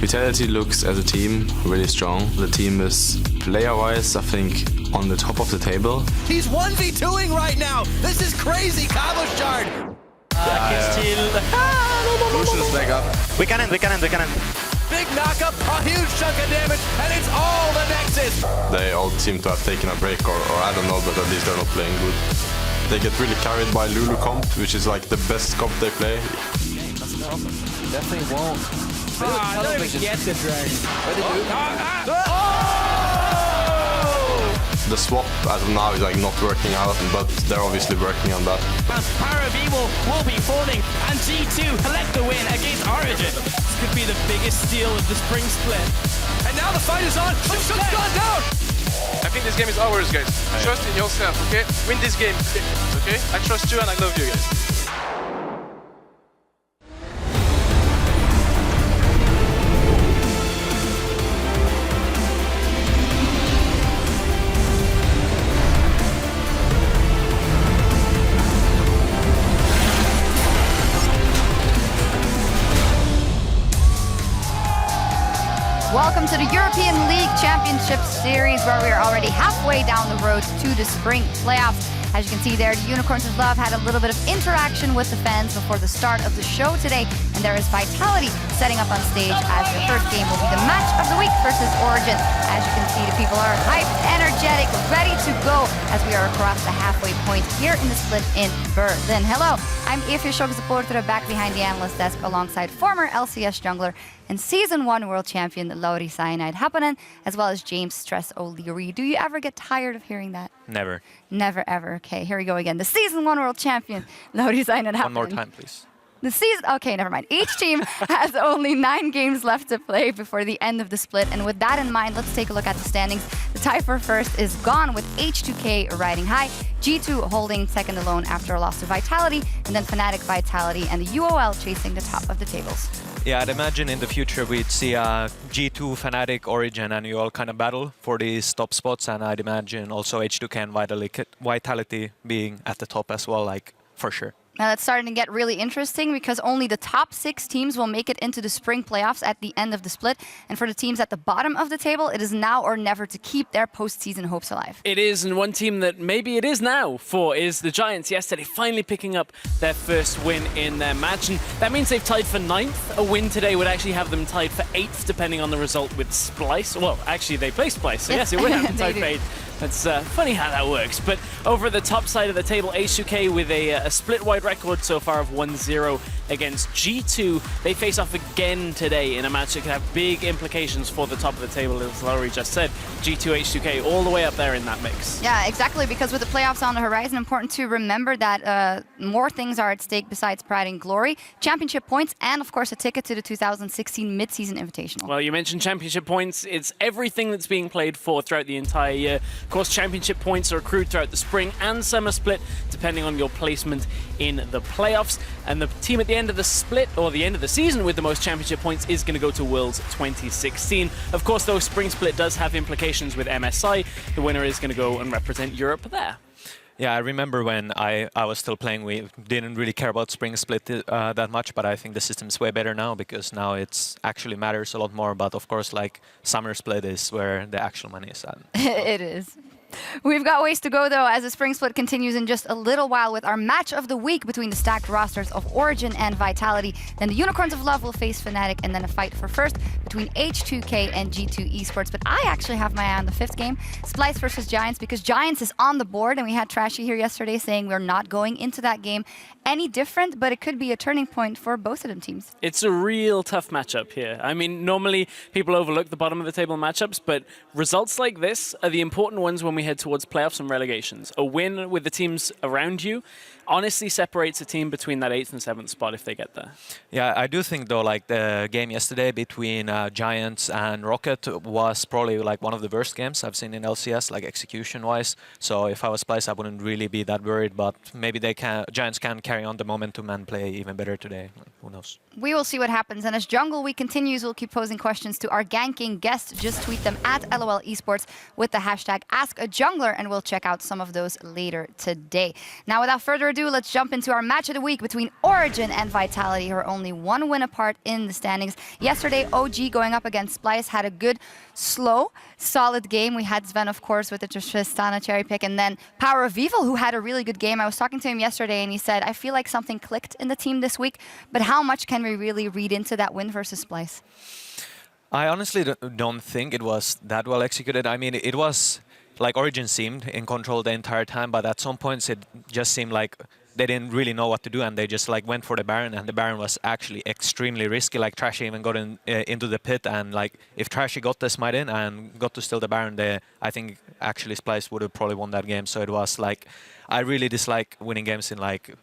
Vitality looks as a team really strong. The team is player-wise, I think, on the top of the table. He's 1v2ing right now. This is crazy, Cabo Shard. Lucian is back up. We can end. Big knockup, a huge chunk of damage, and it's all the Nexus. They all seem to have taken a break, or I don't know, but at least they're not playing good. They get really carried by Lulu comp, which is like the best comp they play. Definitely won't. I don't even get the dragon. The swap as of now is like not working out, but they're obviously working on that. Paravi will be falling, and G2 collect the win against Origen. This could be the biggest steal of the spring split. And now the fight is on. Shook's gone down. I think this game is ours, guys. Trust in yourself, okay? Win this game, okay? I trust you and I love you, guys. Welcome to the European League Championship Series, where we are already halfway down the road to the spring playoffs. As you can see there, the Unicorns of Love had a little bit of interaction with the fans before the start of the show today, and there is Vitality setting up on stage as their first game will be the match of the week versus Origen. As you can see, the people are hyped, energetic, ready to go as we are across the halfway point here in the split in Berlin. Hello, I'm Evie Supporter back behind the analyst desk alongside former LCS jungler and Season 1 World Champion Lauri Cyanide Happonen, as well as James Stress O'Leary. Do you ever get tired of hearing that? Never. Never, ever. Okay, here we go again. The Season 1 World Champion Lauri Cyanide Happonen. One more time, please. The season, okay, never mind. Each team has only 9 games left to play before the end of the split. And with that in mind, let's take a look at the standings. The tie for first is gone with H2K riding high, G2 holding second alone after a loss to Vitality, and then Fnatic, Vitality, and the UOL chasing the top of the tables. Yeah, I'd imagine in the future we'd see G2, Fnatic, Origen, and UOL kind of battle for these top spots. And I'd imagine also H2K and Vitality being at the top as well, like, for sure. Now that's starting to get really interesting because only the top 6 teams will make it into the spring playoffs at the end of the split. And for the teams at the bottom of the table, it is now or never to keep their postseason hopes alive. It is, and one team that maybe it is now for is the Giants yesterday, finally picking up their first win in their match. And that means they've tied for 9th. A win today would actually have them tied for 8th, depending on the result with Splice. Well, actually, they play Splice, so yes, it would have them tied for 8th. That's funny how that works. But over the top side of the table, H2K with a split-wide record so far of 1-0 against G2. They face off again today in a match that could have big implications for the top of the table, as Lauri just said. G2, H2K, all the way up there in that mix. Yeah, exactly, because with the playoffs on the horizon, important to remember that more things are at stake besides pride and glory. Championship points and, of course, a ticket to the 2016 Mid-Season Invitational. Well, you mentioned championship points. It's everything that's being played for throughout the entire year. Of course, championship points are accrued throughout the spring and summer split, depending on your placement in the playoffs. And the team at the end of the split, or the end of the season with the most championship points, is going to go to Worlds 2016. Of course, though, spring split does have implications with MSI. The winner is going to go and represent Europe there. Yeah, I remember when I was still playing, we didn't really care about spring split that much, but I think the system's way better now because now it's actually matters a lot more. But of course, like, summer split is where the actual money is at. It is. We've got ways to go, though, as the spring split continues in just a little while with our match of the week between the stacked rosters of Origen and Vitality. Then the Unicorns of Love will face Fnatic, and then a fight for first between H2K and G2 Esports. But I actually have my eye on the 5th game, Splice versus Giants, because Giants is on the board, and we had Trashy here yesterday saying we're not going into that game any different, but it could be a turning point for both of them teams. It's a real tough matchup here. I mean, normally people overlook the bottom of the table matchups, but results like this are the important ones when we head towards playoffs and relegations. A win with the teams around you honestly separates a team between that 8th and 7th spot if they get there. Yeah, I do think, though, like, the game yesterday between Giants and Rocket was probably like one of the worst games I've seen in LCS, like execution-wise. So if I was Splice, I wouldn't really be that worried, but maybe Giants can carry on the momentum and play even better today. Who knows? We will see what happens. And as Jungle Week continues, we'll keep posing questions to our ganking guests. Just tweet them at LOL Esports with the hashtag AskAJungler. jungler, and we'll check out some of those later today. Now, without further ado, let's jump into our match of the week between Origen and Vitality, who are only 1 win apart in the standings. Yesterday, OG going up against Splice had a good, slow, solid game. We had Sven, of course, with the Tristana cherry pick, and then Power of Evil, who had a really good game. I was talking to him yesterday, and he said, I feel like something clicked in the team this week, but how much can we really read into that win versus Splice? I honestly don't think it was that well executed. I mean, it was like Origen seemed in control the entire time, but at some points it just seemed like they didn't really know what to do, and they just like went for the Baron, and the Baron was actually extremely risky. Like Trashy even got into the pit, and like if Trashy got the smite in and got to steal the Baron, I think actually Splice would have probably won that game. So it was like, I really dislike winning games in like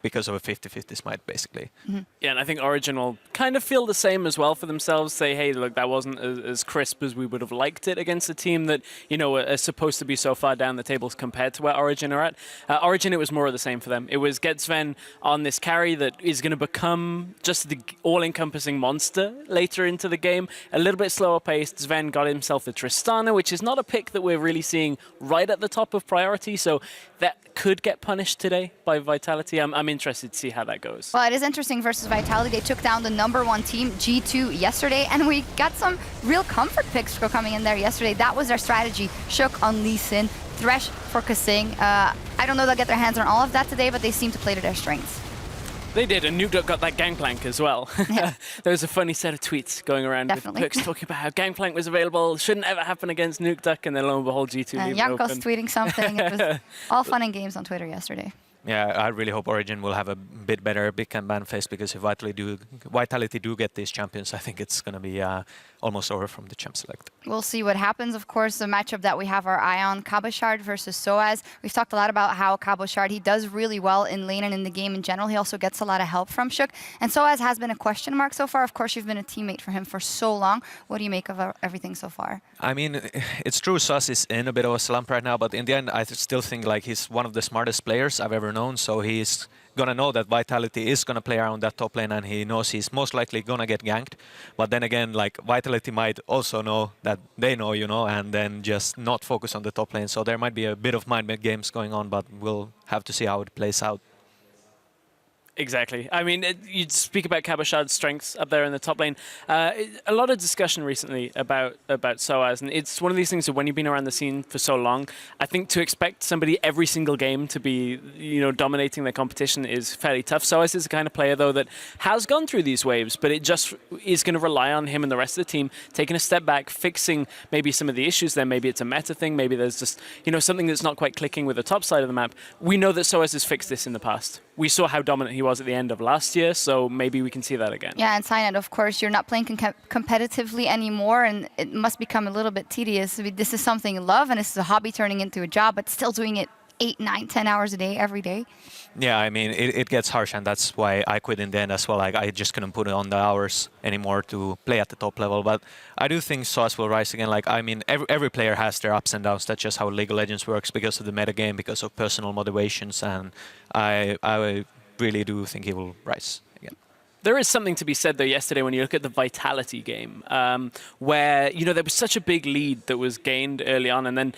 because of a 50-50 smite, basically. Mm-hmm. Yeah, and I think Origen will kind of feel the same as well for themselves. Say, hey, look, that wasn't as crisp as we would have liked it against a team that, you know, are supposed to be so far down the tables compared to where Origen are at. Origen, it was more of the same for them. It was get Sven on this carry that is going to become just the all-encompassing monster later into the game. A little bit slower paced. Sven got himself the Tristana, which is not a pick that we're really seeing right at the top of priority. So that could get punished today by Vitality. I'm interested to see how that goes. Well, it is interesting versus Vitality. They took down the #1 team, G2, yesterday, and we got some real comfort picks for coming in there yesterday. That was their strategy. Shook on Lee Sin, Thresh for Kasing. I don't know they'll get their hands on all of that today, but they seem to play to their strengths. They did, and Nuke got that Gangplank as well. Yeah. There was a funny set of tweets going around Definitely. with picks talking about how Gangplank was available, shouldn't ever happen against Nuke Duck, and then lo and behold, G2 leave it Jankos open. tweeting something. It was all fun and games on Twitter yesterday. Yeah, I really hope Origen will have a bit better big and ban phase, because if Vitality do get these champions, I think it's going to be almost over from the champ select. We'll see what happens. Of course, the matchup that we have our eye on, Cabochard versus Soaz. We've talked a lot about how Cabochard, he does really well in lane and in the game in general. He also gets a lot of help from Shook. And Soaz has been a question mark so far. Of course, you've been a teammate for him for so long. What do you make of everything so far? I mean, it's true Soaz is in a bit of a slump right now, but in the end, I still think like he's one of the smartest players I've ever known. So he's gonna know that Vitality is gonna play around that top lane, and he knows he's most likely gonna get ganked. But then again, like Vitality might also know that they know, you know, and then just not focus on the top lane. So there might be a bit of mind games going on, but we'll have to see how it plays out. Exactly. I mean, you speak about Cabochard's strengths up there in the top lane. A lot of discussion recently about Soaz, and it's one of these things that when you've been around the scene for so long, I think to expect somebody every single game to be, you know, dominating their competition is fairly tough. Soaz is the kind of player, though, that has gone through these waves, but it just is going to rely on him and the rest of the team taking a step back, fixing maybe some of the issues there. Maybe it's a meta thing. Maybe there's just, you know, something that's not quite clicking with the top side of the map. We know that Soaz has fixed this in the past. We saw how dominant he was at the end of last year, so maybe we can see that again. Yeah, and Signet, of course, you're not playing competitively anymore, and it must become a little bit tedious. I mean, this is something you love, and this is a hobby turning into a job, but still doing it 8, 9, 10 hours a day, every day. Yeah, I mean, it gets harsh, and that's why I quit in the end as well. Like, I just couldn't put on the hours anymore to play at the top level. But I do think Soaz will rise again. Like, I mean, every player has their ups and downs. That's just how League of Legends works, because of the meta game, because of personal motivations, and I really do think he will rise again. There is something to be said, though, yesterday when you look at the Vitality game, where, you know, there was such a big lead that was gained early on, and then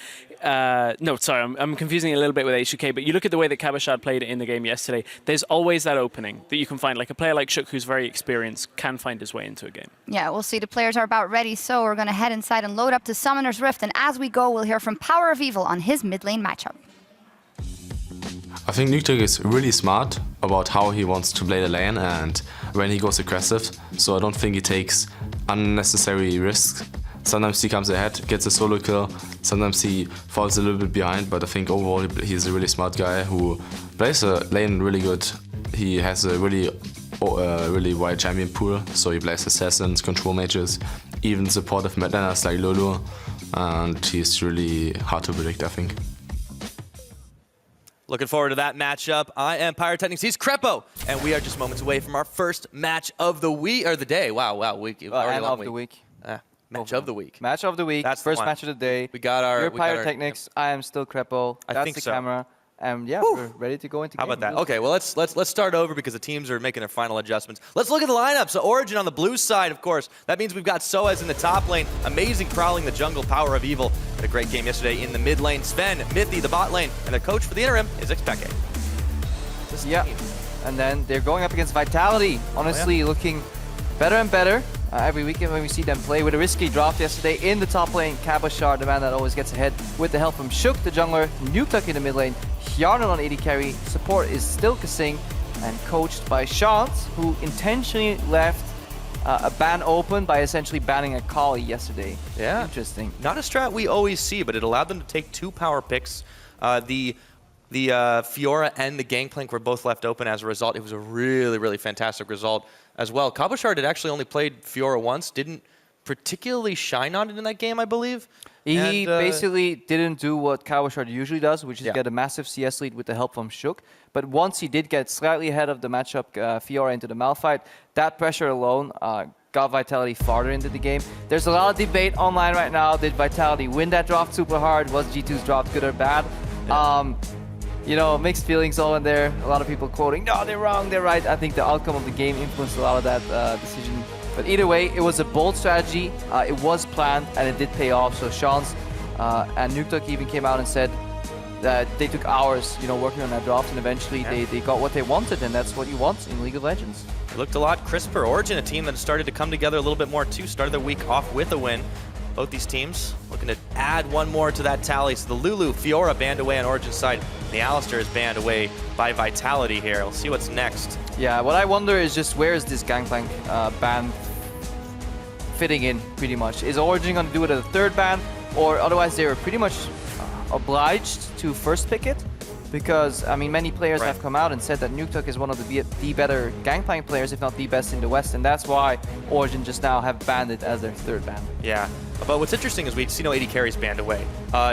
no, sorry, I'm confusing it a little bit with HUK, but you look at the way that Cabochard played it in the game yesterday, there's always that opening that you can find. Like a player like Shook, who's very experienced, can find his way into a game. Yeah, we'll see. The players are about ready, so we're going to head inside and load up to Summoner's Rift, and as we go, we'll hear from Power of Evil on his mid lane matchup. I think Nuke is really smart about how he wants to play the lane and when he goes aggressive, so I don't think he takes unnecessary risks. Sometimes he comes ahead, gets a solo kill, sometimes he falls a little bit behind, but I think overall he's a really smart guy who plays the lane really good. He has a really wide champion pool, so he plays assassins, control mages, even supportive mid laners like Lulu, and he's really hard to predict, I think. Looking forward to that matchup. I am Pyrotechnics. He's Crepo, and we are just moments away from our first match of the week or the day. Wow, week. And long of the week. Match of the week. Match of the week. That's first the match of the day. We got our. You're Pyrotechnics. I am still Crepo. I That's think the so. camera. And yeah, we're ready to go into How game. about that? Okay, well let's start over because the teams are making their final adjustments. Let's look at the lineup. So Origen on the blue side, of course. That means we've got Soaz in the top lane. Amazing prowling the jungle, Power of Evil. Had a great game yesterday in the mid lane. Sven, Mythy, the bot lane, and the coach for the interim is FLICKR. Yeah, and then they're going up against Vitality. Honestly, looking better and better every weekend when we see them play. With a risky draft yesterday in the top lane, Kabashar, the man that always gets ahead, with the help from Shook, the jungler, Nukeduck in the mid lane, Hjarnan on AD carry, support is still Kasing, and coached by Shant, who intentionally left a ban open by essentially banning a Kali yesterday. Yeah. Interesting. Not a strat we always see, but it allowed them to take 2 power picks. The Fiora and the Gangplank were both left open as a result. It was a really, really fantastic result as well. Kabashar had actually only played Fiora once, didn't particularly shine on it in that game, I believe. He basically didn't do what Kabashar usually does, which is Yeah. get a massive CS lead with the help from Shook. But once he did get slightly ahead of the matchup, Fiora into the Malphite, that pressure alone got Vitality farther into the game. There's a lot of debate online right now. Did Vitality win that draft super hard? Was G2's draft good or bad? You know, mixed feelings all in there. A lot of people quoting, no, they're wrong, they're right. I think the outcome of the game influenced a lot of that decision. But either way, it was a bold strategy. It was planned, and it did pay off. So Shans and Nukeduck even came out and said that they took hours, you know, working on that draft, and eventually they got what they wanted, and that's what you want in League of Legends. It looked a lot crisper. Origen, a team that started to come together a little bit more too, started their week off with a win. Both these teams looking to add one more to that tally. So the Lulu, Fiora banned away on Origen's side. The Alistar is banned away by Vitality here. We'll see what's next. Yeah, what I wonder is just where is this Gangplank ban fitting in, pretty much? Is Origen going to do it as a third ban? Or otherwise they were pretty much obliged to first pick it? Because, I mean, many players have come out and said that Nukeduck is one of the better Gangplank players, if not the best in the West, and that's why Origen just now have banned it as their third ban. Yeah, but what's interesting is we see no AD carries banned away,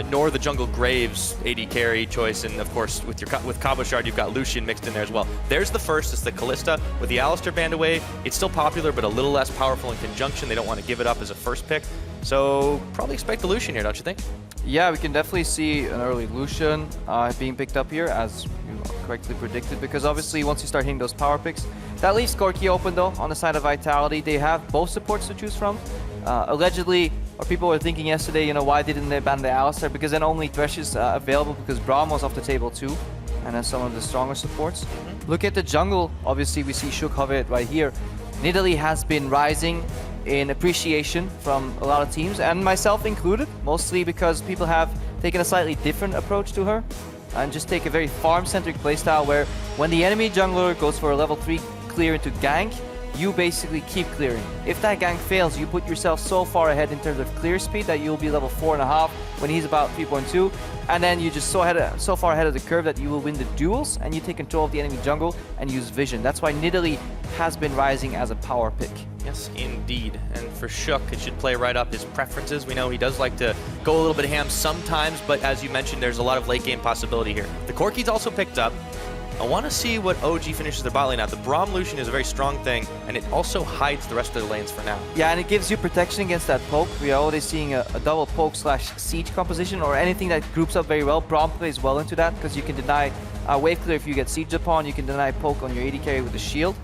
nor the Jungle Graves AD carry choice, and of course with Kabashard you've got Lucian mixed in there as well. There's the first, it's the Kalista. With the Alistar banned away, it's still popular but a little less powerful in conjunction. They don't want to give it up as a first pick, so probably expect the Lucian here, don't you think? Yeah, we can definitely see an early Lucian being picked up here, as you correctly predicted, because obviously once you start hitting those power picks, that leaves Corki open though on the side of Vitality. They have both supports to choose from. Allegedly, or people were thinking yesterday, you know, why didn't they ban the Alistar? Because then only Thresh is available, because Braum was off the table too, and then some of the stronger supports. Look at the jungle. Obviously, we see Shook hover it right here. Nidalee has been rising in appreciation from a lot of teams, and myself included, mostly because people have taken a slightly different approach to her and just take a very farm-centric playstyle where when the enemy jungler goes for a level 3 clear into gank, you basically keep clearing. If that gank fails, you put yourself so far ahead in terms of clear speed that you'll be level 4.5 when he's about 3.2, and then you just so far ahead of the curve that you will win the duels and you take control of the enemy jungle and use vision. That's why Nidalee has been rising as a power pick. Yes, indeed. And for Shook, it should play right up his preferences. We know he does like to go a little bit ham sometimes, but as you mentioned, there's a lot of late game possibility here. The Corki's also picked up. I want to see what OG finishes their bot lane out. The Braum Lucian is a very strong thing, and it also hides the rest of their lanes for now. Yeah, and it gives you protection against that poke. We are already seeing a double poke / siege composition, or anything that groups up very well. Braum plays well into that, because you can deny wave clear if you get sieged upon. You can deny poke on your AD carry with the shield.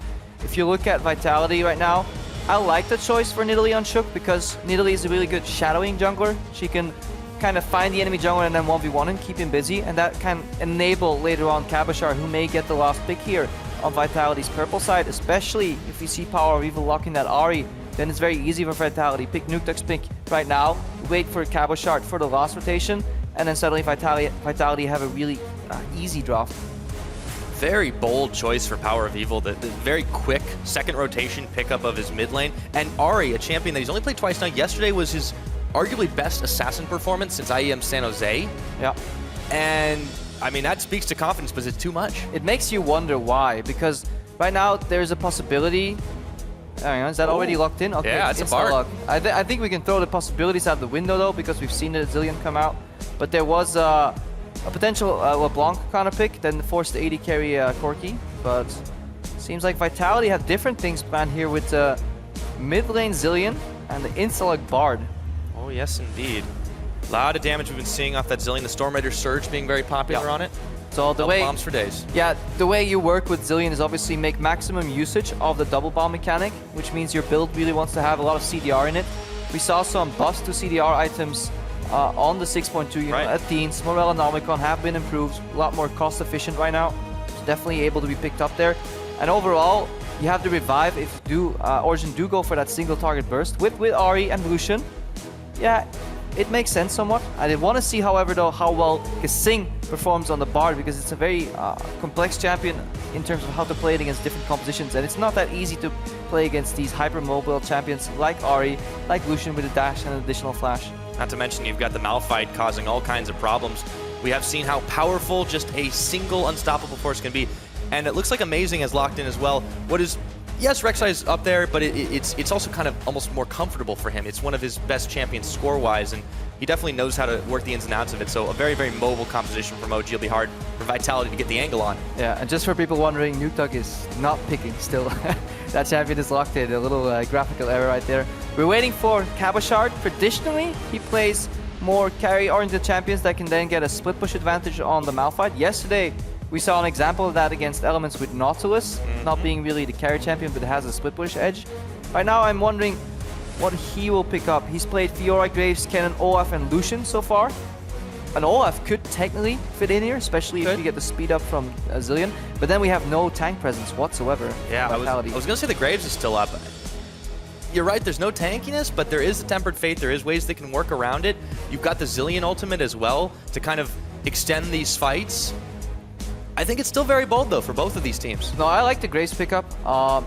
If you look at Vitality right now, I like the choice for Nidalee on Shook, because Nidalee is a really good shadowing jungler. She can kind of find the enemy jungler and then 1v1 and keep him busy, and that can enable later on Kabashar, who may get the last pick here on Vitality's purple side, especially if we see Power of Evil locking that Ahri. Then it's very easy for Vitality. Pick Nukeduck's pick right now, wait for Kabashar for the last rotation, and then suddenly Vitality have a really easy draft. Very bold choice for Power of Evil, the very quick second rotation pickup of his mid lane. And Ahri, a champion that he's only played twice now. Yesterday was his arguably best assassin performance since IEM San Jose. Yeah. And I mean, that speaks to confidence, but it's too much. It makes you wonder why, because right now there's a possibility. Hang on, is that already locked in? Okay, yeah, it's a bar. I think we can throw the possibilities out the window though, because we've seen the Zillion come out. But there was a potential LeBlanc kind of pick, then forced the AD carry Corki. But seems like Vitality have different things planned here with mid lane Zillion and the Insta-Lug Bard. Oh yes, indeed. A lot of damage we've been seeing off that Zillion. The Storm Raider Surge being very popular on it. So the way bombs for days. Yeah, the way you work with Zilean is obviously make maximum usage of the double bomb mechanic, which means your build really wants to have a lot of CDR in it. We saw some buffs to CDR items on the 6.2 unit. Right. Athenes, Morel and Omicron have been improved, a lot more cost efficient right now. So definitely able to be picked up there. And overall, you have the revive if Origen do go for that single target burst with Ari and Lucian. Yeah, it makes sense somewhat. I did want to see, however, though, how well Gesing performs on the Bard, because it's a very complex champion in terms of how to play it against different compositions, and it's not that easy to play against these hyper-mobile champions like Ari, like Lucian with a dash and an additional flash. Not to mention you've got the Malphite causing all kinds of problems. We have seen how powerful just a single unstoppable force can be, and it looks like Amazing has locked in as well. What is... Yes, Rek'Sai is up there, but it's also kind of almost more comfortable for him. It's one of his best champions score-wise, and he definitely knows how to work the ins and outs of it. So a very, very mobile composition from OG will be hard for Vitality to get the angle on. Yeah, and just for people wondering, Nuketug is not picking still. That champion is locked in. A little graphical error right there. We're waiting for Cabochard. Traditionally, he plays more carry-oriented champions that can then get a split push advantage on the Malphite. Yesterday, we saw an example of that against Elements with Nautilus, not being really the carry champion, but has a split push edge. Right now, I'm wondering what he will pick up. He's played Fiora, Graves, Kennen, Olaf, and Lucian so far. And Olaf could technically fit in here, especially if you get the speed up from Zilean. But then we have no tank presence whatsoever. Yeah, I was going to say the Graves is still up. You're right, there's no tankiness, but there is a Tempered Fate. There is ways they can work around it. You've got the Zilean ultimate as well to kind of extend these fights. I think it's still very bold, though, for both of these teams. No, I like the Graves pickup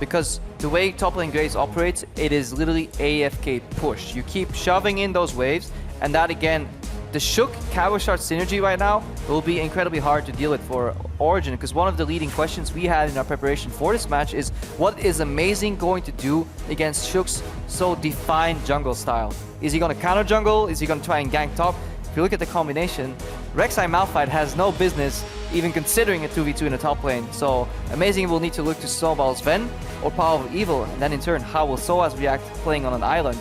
because the way top lane Graves operates, it is literally AFK push. You keep shoving in those waves, and that, again, the Shook Cabochard synergy right now will be incredibly hard to deal with for Origen, because one of the leading questions we had in our preparation for this match is what is Amazing going to do against Shook's so defined jungle style? Is he going to counter jungle? Is he going to try and gank top? If you look at the combination, Rek'Sai Malphite has no business even considering a 2v2 in the top lane. So Amazing will need to look to Snowball's Ven or Power of Evil, and then in turn, how will Soaz react playing on an island?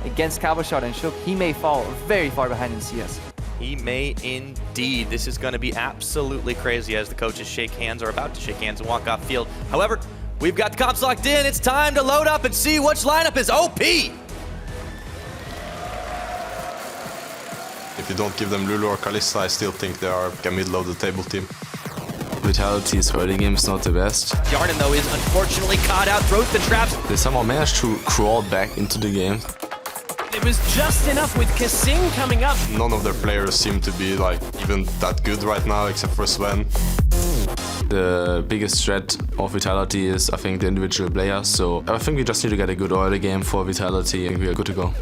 Against Cabochard and Shook, he may fall very far behind in CS. He may indeed. This is going to be absolutely crazy as the coaches shake hands, or about to shake hands and walk off field. However, we've got the comps locked in. It's time to load up and see which lineup is OP. If you don't give them Lulu or Kalista, I still think they are a middle-of-the table team. Vitality's early game is not the best. Yarden, though, is unfortunately caught out, throws the traps. They somehow managed to crawl back into the game. It was just enough with Gesing coming up. None of their players seem to be like even that good right now, except for Sven. The biggest threat of Vitality is, I think, the individual players. So I think we just need to get a good early game for Vitality and we are good to go.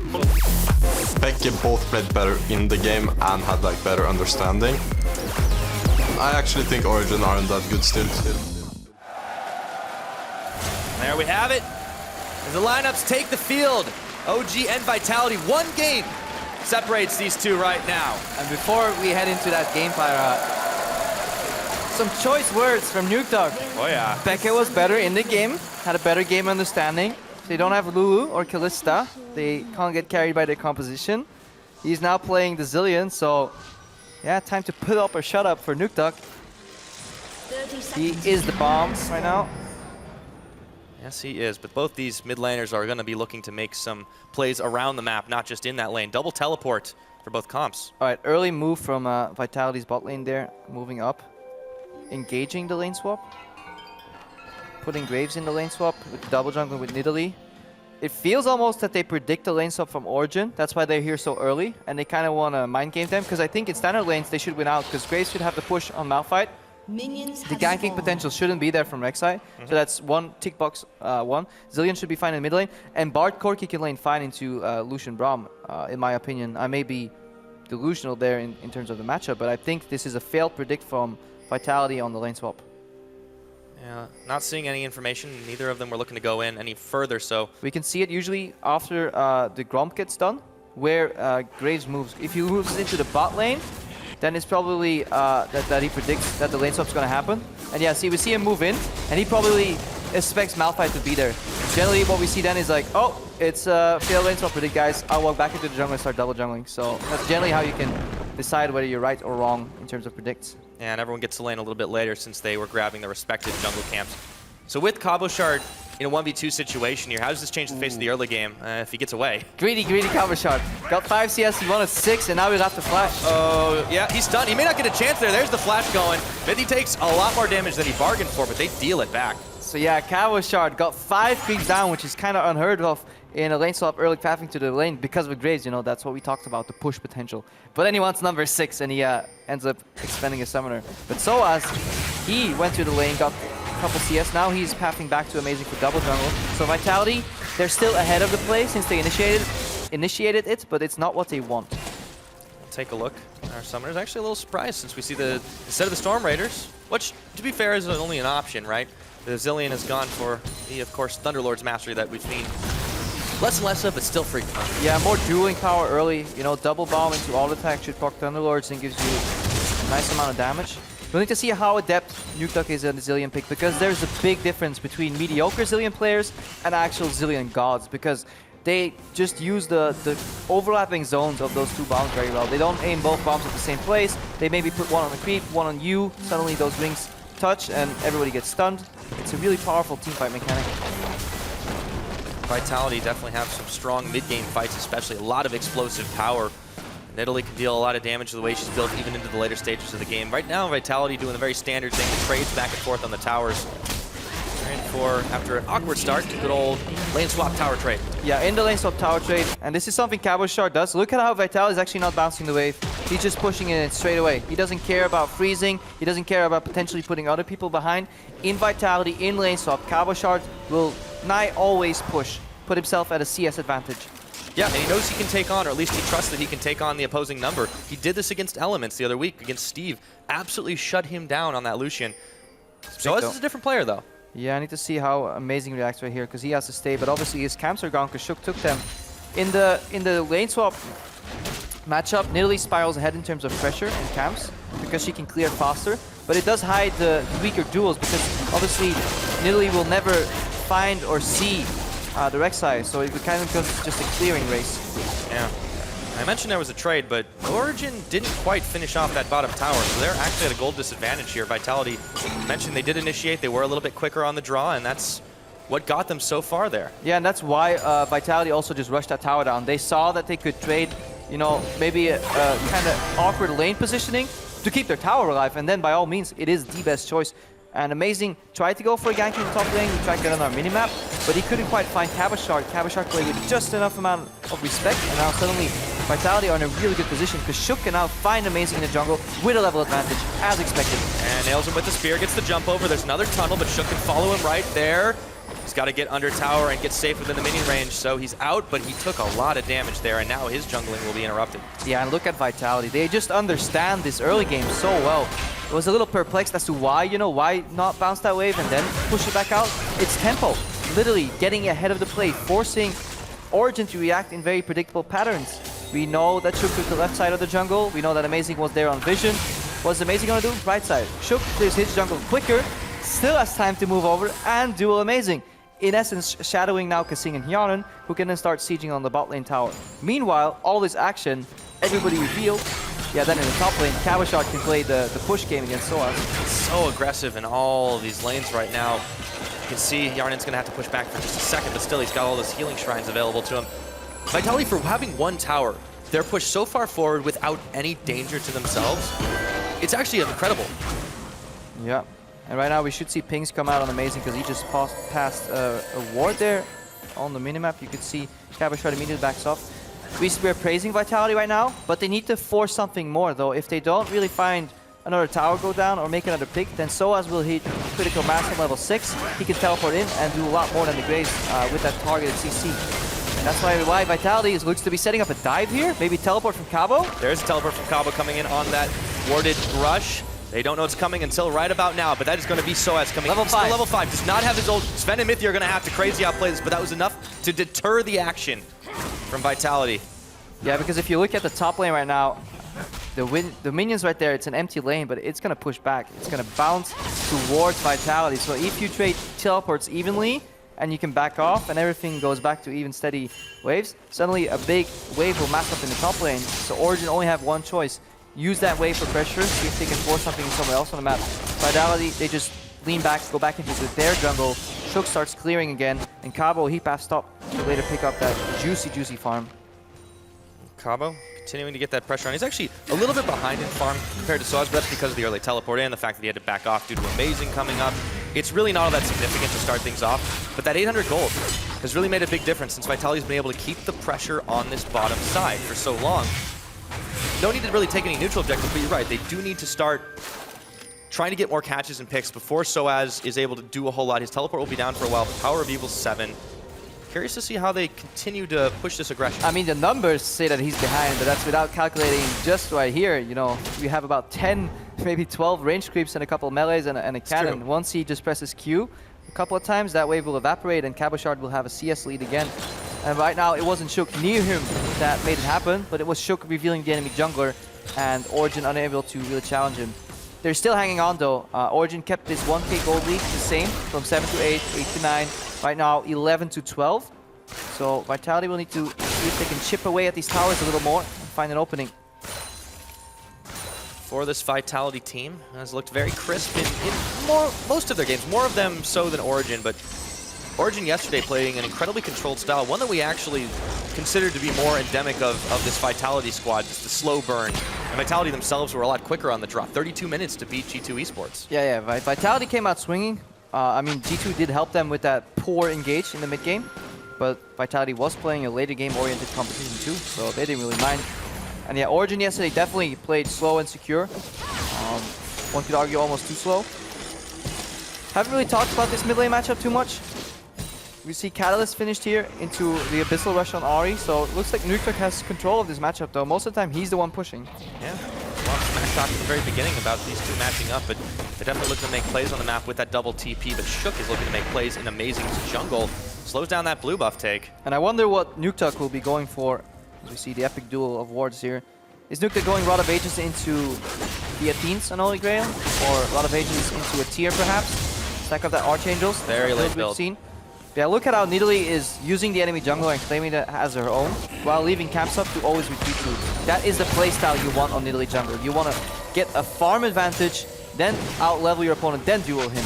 Becky both played better in the game and had like better understanding. I actually think Origen aren't that good still. There we have it. As the lineups take the field, OG and Vitality, one game separates these two right now. And before we head into that game, Pyra, some choice words from Nuketug. Oh yeah. Pekka was better in the game, had a better game understanding. They don't have Lulu or Kalista. They can't get carried by their composition. He's now playing the Zilean, so yeah, time to put up or shut up for Nuketug. He is the bomb right now. Yes, he is, but both these mid laners are going to be looking to make some plays around the map, not just in that lane. Double teleport for both comps. All right, early move from Vitality's bot lane there, moving up. Engaging the lane swap. Putting Graves in the lane swap with double jungling with Nidalee. It feels almost that they predict the lane swap from Origen. That's why they're here so early, and they kind of want to mind game them, because I think in standard lanes they should win out, because Graves should have the push on Malphite. The ganking potential shouldn't be there from Rek'Sai, so that's one tick box one. Zilean should be fine in mid lane, and Bard Corki can lane fine into Lucian Braum, in my opinion. I may be delusional there in terms of the matchup, but I think this is a failed predict from Vitality on the lane swap. Yeah, not seeing any information. Neither of them were looking to go in any further, so... We can see it usually after the Gromp gets done, where Graves moves. If he moves into the bot lane, then it's probably that he predicts that the lane swap's going to happen. And yeah, see, we see him move in, and he probably expects Malphite to be there. Generally, what we see then is like, oh, it's failed lane swap predict, guys. I'll walk back into the jungle and start double jungling. So that's generally how you can decide whether you're right or wrong in terms of predicts. and everyone gets to lane a little bit later since they were grabbing their respective jungle camps. So with Cabochard in a 1v2 situation here, how does this change the face of the early game if he gets away? Greedy Cabochard. Got 5 CS, he won a 6, and now we got the flash. Oh, yeah, he's stunned. He may not get a chance there. There's the flash going. VIT takes a lot more damage than he bargained for, but they deal it back. So yeah, Cabochard got 5 creeps down, which is kind of unheard of in a lane swap early pathing to the lane because of Graves. You know, that's what we talked about, the push potential. But then he wants number 6, and he ends up expending his summoner. But Soaz, he went to the lane, got couple CS. Now he's pathing back to Amazing for double jungle. So Vitality, they're still ahead of the play since they initiated it, but it's not what they want. We'll take a look. Our summoner's actually a little surprised since we see instead of the Storm Raiders, which to be fair is only an option, right? The Zillion has gone for the, of course, Thunderlord's mastery that we've seen less and less of, but still freaking fun. Yeah, more dueling power early. You know, double bomb into all attack should proc Thunderlords and gives you a nice amount of damage. We'll need to see how adept Nukeduck is in the Zillion pick, because there's a big difference between mediocre Zillion players and actual Zillion gods, because they just use the overlapping zones of those 2 bombs very well. They don't aim both bombs at the same place. They maybe put one on the creep, one on you. Suddenly those rings touch and everybody gets stunned. It's a really powerful teamfight mechanic. Vitality definitely have some strong mid-game fights, especially a lot of explosive power. Nidalee can deal a lot of damage the way she's built even into the later stages of the game. Right now, Vitality doing the very standard thing, the trades back and forth on the towers. They're in for, after an awkward start, good old lane swap tower trade. Yeah, in the lane swap tower trade, and this is something Cabochard does. Look at how Vitality is actually not bouncing the wave. He's just pushing it straight away. He doesn't care about freezing. He doesn't care about potentially putting other people behind. In Vitality, in lane swap, Cabochard will nigh always push, put himself at a CS advantage. Yeah, and he knows he can take on, or at least he trusts that he can take on the opposing number. He did this against Elements the other week, against Steve. Absolutely shut him down on that Lucian. So this is a different player, though. Yeah, I need to see how Amazing reacts right here, because he has to stay, but obviously his camps are gone, because Shook took them. In the lane swap matchup, Nidalee spirals ahead in terms of pressure and camps, because she can clear faster, but it does hide the weaker duels, because obviously Nidalee will never find or see the Rek'Sai, so it kind of becomes just a clearing race. Yeah. I mentioned there was a trade, but Origen didn't quite finish off that bottom tower, so they're actually at a gold disadvantage here. Vitality mentioned they did initiate, they were a little bit quicker on the draw, and that's what got them so far there. Yeah, and that's why Vitality also just rushed that tower down. They saw that they could trade, you know, maybe a kind of awkward lane positioning to keep their tower alive, and then by all means, it is the best choice. And Amazing tried to go for a gank in the top lane. He tried to get on our minimap, but he couldn't quite find Cabochard. Cabochard played with just enough amount of respect, and now suddenly Vitality are in a really good position because Shook can now find Amazing in the jungle with a level advantage, as expected. And nails him with the spear, gets the jump over. There's another tunnel, but Shook can follow him right there. He's got to get under tower and get safe within the minion range, so he's out, but he took a lot of damage there, and now his jungling will be interrupted. Yeah, and look at Vitality. They just understand this early game so well. I was a little perplexed as to why, you know, why not bounce that wave and then push it back out? It's tempo. Literally getting ahead of the play, forcing Origen to react in very predictable patterns. We know that Shook took the left side of the jungle. We know that Amazing was there on vision. What's Amazing gonna do? Right side. Shook clears his jungle quicker, still has time to move over and duel Amazing. In essence, shadowing now Kasing and Hyanon, who can then start sieging on the bot lane tower. Meanwhile, all this action, everybody revealed. Yeah, then in the top lane, Cabochard can play the push game against Soaz. So aggressive in all of these lanes right now. You can see Yarnan's going to have to push back for just a second, but still he's got all those healing shrines available to him. Vitality, for having one tower, they're pushed so far forward without any danger to themselves. It's actually incredible. Yeah, and right now we should see pings come out on Amazing because he just passed a ward there on the minimap. You could see Cabochard immediately backs off. We're praising Vitality right now, but they need to force something more though. If they don't really find another tower go down or make another pick, then Soaz will hit critical mass on level 6. He can teleport in and do a lot more than the Graves with that targeted CC. And that's why Vitality looks to be setting up a dive here. Maybe teleport from Cabo. There's a teleport from Cabo coming in on that warded rush. They don't know it's coming until right about now, but that is going to be Soaz coming level in. 5. Level 5 does not have his ult. Sven and Mythi are going to have to crazy outplay this, but that was enough to deter the action from Vitality. Yeah, because if you look at the top lane right now, the minions right there, it's an empty lane, but it's going to push back. It's going to bounce towards Vitality. So if you trade teleports evenly, and you can back off, and everything goes back to even steady waves, suddenly a big wave will mass up in the top lane. So Origen only have one choice. use that wave for pressure, see if they can force something somewhere else on the map. Vitality, they just lean back, go back into their jungle. Shook starts clearing again, and Cabo, he pass stop to later pick up that juicy farm. Cabo continuing to get that pressure on. He's actually a little bit behind in farm compared to Soaz, but that's because of the early teleport and the fact that he had to back off due to Amazing coming up. It's really not all that significant to start things off, but that 800 gold has really made a big difference since Vitality's been able to keep the pressure on this bottom side for so long. No need to really take any neutral objectives, but you're right, they do need to start trying to get more catches and picks before Soaz is able to do a whole lot. His teleport will be down for a while, but Power of Evil's 7. Curious to see how they continue to push this aggression. I mean, the numbers say that he's behind, but that's without calculating just right here. You know, we have about 10, maybe 12 range creeps and a couple of melees and a cannon. true. Once he just presses Q a couple of times, that wave will evaporate and Cabochard will have a CS lead again. And right now, it wasn't Shook near him that made it happen, but it was Shook revealing the enemy jungler and Origen unable to really challenge him. They're still hanging on though. Origen kept this 1k gold lead the same from 7 to 8, 8 to 9. Right now 11 to 12. So Vitality will need to see if they can chip away at these towers a little more and find an opening. For this Vitality team, has looked very crisp in most of their games. More of them so than Origen, but Origen yesterday playing an incredibly controlled style, one that we actually considered to be more endemic of this Vitality squad, just the slow burn. And Vitality themselves were a lot quicker on the draw, 32 minutes to beat G2 Esports. Yeah, Vitality came out swinging. I mean, G2 did help them with that poor engage in the mid game, but Vitality was playing a later game-oriented competition too, so they didn't really mind. And yeah, Origen yesterday definitely played slow and secure. One could argue almost too slow. Haven't really talked about this mid lane matchup too much. We see Catalyst finished here into the Abyssal Rush on Ahri, so it looks like Nuktuk has control of this matchup though. Most of the time he's the one pushing. Yeah, a lot of smash talk at the very beginning about these two matching up, but they're definitely looking to make plays on the map with that double TP, but Shook is looking to make plays in Amazing's jungle. Slows down that blue buff take. And I wonder what Nuktuk will be going for. We see the epic duel of wards here. Is Nuktuk going Rod of Ages into the Athenes on Holy Grail? Or Rod of Ages into a tier perhaps? Stack up that Archangels. Very late build. Seen. Yeah, look at how Nidalee is using the enemy jungler and claiming it as her own, while leaving camps up to always retreat to. That is the playstyle you want on Nidalee jungler. You want to get a farm advantage, then out-level your opponent, then duel him.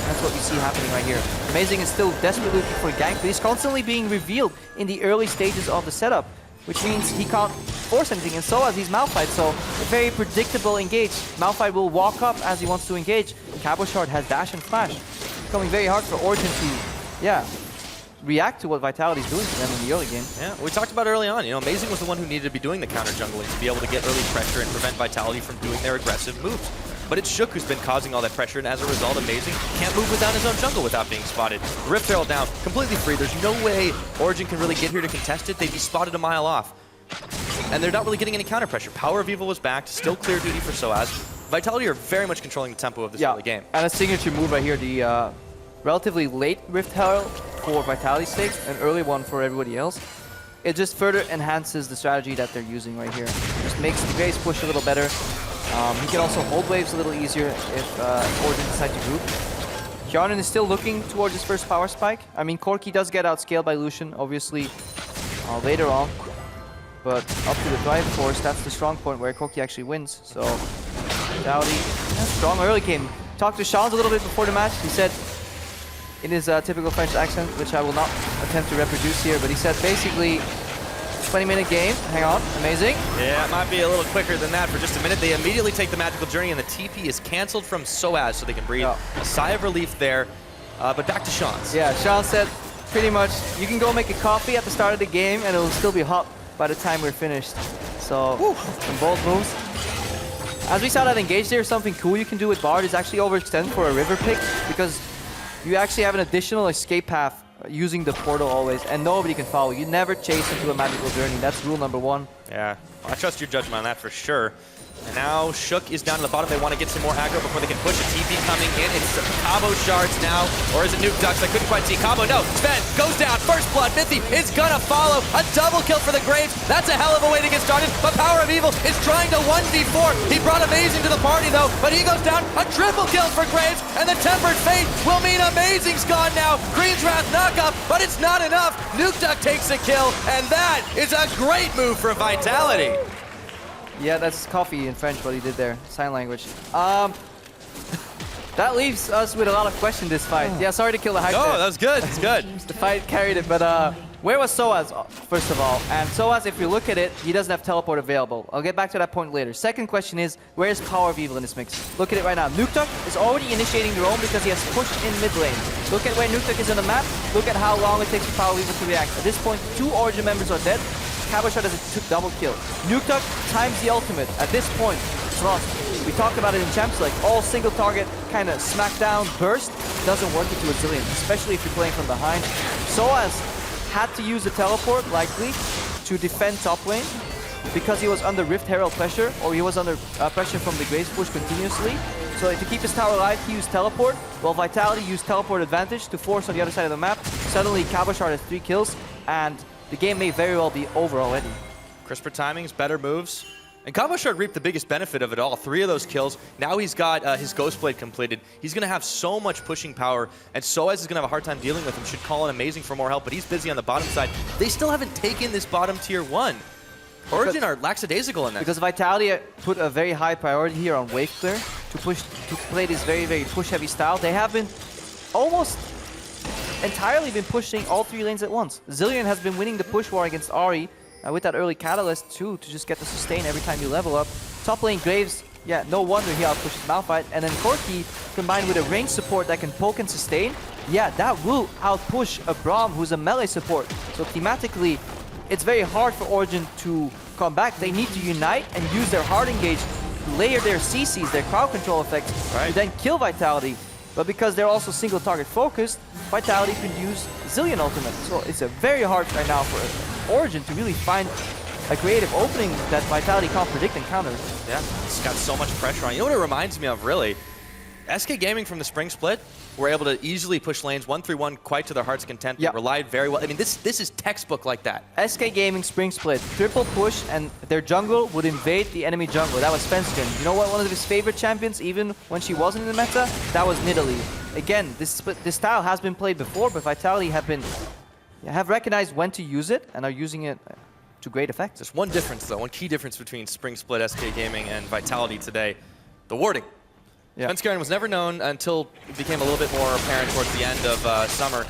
That's what we see happening right here. Amazing is still desperately looking for a gank, but he's constantly being revealed in the early stages of the setup, which means he can't force anything, and so as he's Malphite, so a very predictable engage. Malphite will walk up as he wants to engage. Cabochard has dash and flash. It's becoming very hard for Origen to react to what Vitality is doing to them in the early game. Yeah, we talked about early on, you know, Amazing was the one who needed to be doing the counter jungling to be able to get early pressure and prevent Vitality from doing their aggressive moves. But it's Shook who's been causing all that pressure, and as a result, Amazing can't move without his own jungle without being spotted. Rift Herald down, completely free. There's no way Origen can really get here to contest it. They'd be spotted a mile off. And they're not really getting any counter pressure. Power of Evil was backed, still clear duty for Soaz. Vitality are very much controlling the tempo of this early game. And a signature move right here, the relatively late Rift Herald for Vitality's sake, an early one for everybody else. It just further enhances the strategy that they're using right here. Just makes the base push a little better. He can also hold waves a little easier if Origen decides to group. Kjarnan is still looking towards his first power spike. I mean, Corki does get outscaled by Lucian, obviously, later on. But up to the drive force, that's the strong point where Corki actually wins. So, Vitality, strong early game. Talked to Shans a little bit before the match. He said, in his typical French accent, which I will not attempt to reproduce here, but he said basically 20-minute game. Hang on, Amazing. Yeah, it might be a little quicker than that for just a minute. They immediately take the magical journey, and the TP is canceled from Soaz, so they can breathe a sigh of relief there. But back to Shans. Yeah, Sean said pretty much you can go make a coffee at the start of the game, and it'll still be hot by the time we're finished. So, some bold moves. As we saw that engage there, something cool you can do with Bard is actually overextend for a river pick, because you actually have an additional escape path using the portal always, and nobody can follow. You never chase into a magical journey. That's rule number 1. Yeah, I trust your judgment on that for sure. And now Shook is down to the bottom. They want to get some more aggro before they can push a TP coming in. It's Cabo Shards now, or is it Nuke Ducks? I couldn't quite see Cabo. No, Sven goes down. First blood. Mithy is gonna follow. A double kill for the Graves. That's a hell of a way to get started. But Power of Evil is trying to 1v4. He brought Amazing to the party though, but he goes down. A triple kill for Graves, and the Tempered Fate will mean Amazing's gone now. Green's Wrath knockup, but it's not enough. Nuke Duck takes a kill, and that is a great move for Vitality. Yeah, that's coffee in French, what he did there. Sign language. That leaves us with a lot of questions this fight. Yeah, sorry to kill the hype. Oh, there. that was good. It's good. The fight carried it, but where was Soaz, first of all? And Soaz, if you look at it, he doesn't have teleport available. I'll get back to that point later. Second question is, where's Power of Evil in this mix? Look at it right now. Nuktuk is already initiating the roam because he has pushed in mid lane. Look at where Nuktuk is on the map. Look at how long it takes for Power of Evil to react. At this point, 2 Origen members are dead. Cabochard has a double kill. Nuktuk times the ultimate. At this point, it's lost. We talked about it in Champs League. All single target kind of smackdown burst doesn't work into a Zillion, especially if you're playing from behind. Soaz had to use the teleport, likely, to defend top lane because he was under Rift Herald pressure, or he was under pressure from the Graves push continuously. So to keep his tower alive, he used teleport, while Vitality used teleport advantage to force on the other side of the map. Suddenly, Cabochard has 3 kills, and the game may very well be over already. Crisper timings, better moves. And Cabochard reaped the biggest benefit of it all. 3 of those kills. Now he's got his Ghostblade completed. He's going to have so much pushing power, and Soaz is going to have a hard time dealing with him. Should call in Amazing for more help, but he's busy on the bottom side. They still haven't taken this bottom tier 1. Origen are lackadaisical in that. Because Vitality put a very high priority here on wave clear to play this very, very push-heavy style. They have been almost entirely pushing all 3 lanes at once. Zillion has been winning the push war against Ahri with that early catalyst too, to just get the sustain every time you level up. Top lane Graves, yeah, no wonder he outpushes Malphite. And then Corki, combined with a range support that can poke and sustain, yeah, that will outpush a Braum who's a melee support. So thematically, it's very hard for Origen to come back. They need to unite and use their hard engage, layer their CCs, their crowd control effects, to then kill Vitality. But because they're also single target focused, Vitality can use Zillion ultimate. So it's a very hard right now for Origen to really find a creative opening that Vitality can't predict and counter. Yeah, it's got so much pressure on. You know what it reminds me of, really? SK Gaming from the Spring Split were able to easily push lanes 1-3-1 quite to their heart's content. They relied very well. I mean, this is textbook like that. SK Gaming Spring Split, triple push, and their jungle would invade the enemy jungle. That was Fenskin. You know what? One of his favorite champions, even when she wasn't in the meta, that was Nidalee. Again, this style has been played before, but Vitality have recognized when to use it and are using it to great effect. There's one difference, though, one key difference between Spring Split, SK Gaming, and Vitality today: the warding. Yeah. Svenskeren was never known until it became a little bit more apparent towards the end of summer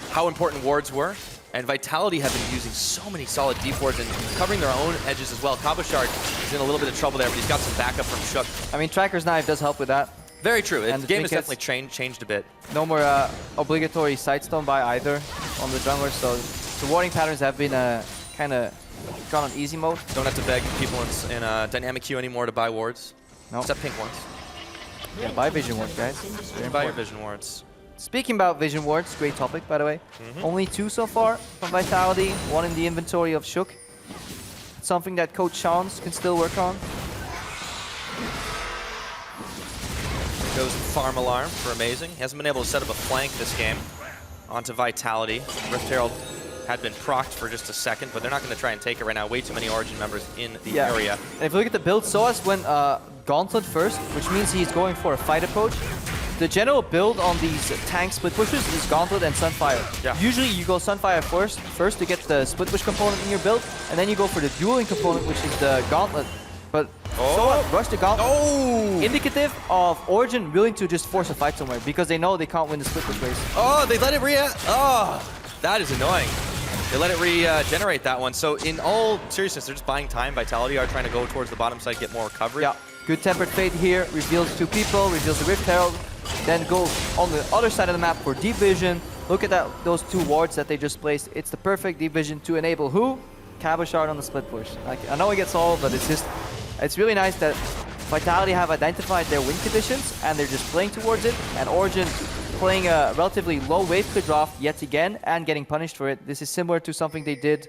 how important wards were. And Vitality have been using so many solid deep wards and covering their own edges as well. Cabochard is in a little bit of trouble there, but he's got some backup from Shook. I mean, Tracker's Knife does help with that. Very true. And the game has definitely changed a bit. No more obligatory Sightstone buy either on the jungler, so the warding patterns have been kind of gone on easy mode. Don't have to beg people in dynamic queue anymore to buy wards. No. Except pink ones. Yeah, buy Vision Wards, guys. Buy your Vision wards. Speaking about Vision Wards, great topic, by the way. Only 2 so far from Vitality, 1 in the inventory of Shook. Something that Coach Sean's can still work on. There goes Farm Alarm for Amazing. He hasn't been able to set up a flank this game onto Vitality. Rift Herald had been procced for just a second, but they're not going to try and take it right now. Way too many Origen members in the area. And if you look at the build, Soaz went Gauntlet first, which means he's going for a fight approach. The general build on these tank split pushes is Gauntlet and Sunfire. Yeah. Usually you go Sunfire first to get the split push component in your build, and then you go for the dueling component, which is the Gauntlet. But Soaz rushed the Gauntlet. Indicative of Origen willing to just force a fight somewhere, because they know they can't win the split push race. Oh, they let it that is annoying. They let it regenerate that one. So in all seriousness, they're just buying time. Vitality are trying to go towards the bottom side, get more coverage. Yeah, good Tempered Fate here, reveals 2 people, reveals the Rift Herald, then go on the other side of the map for Deep Vision. Look at that, those 2 wards that they just placed. It's the perfect Deep Vision to enable who? Cabochard on the split push. Like, I know it gets all, but it's really nice that Vitality have identified their win conditions and they're just playing towards it, and Origen playing a relatively low wave clear draft yet again and getting punished for it. This is similar to something they did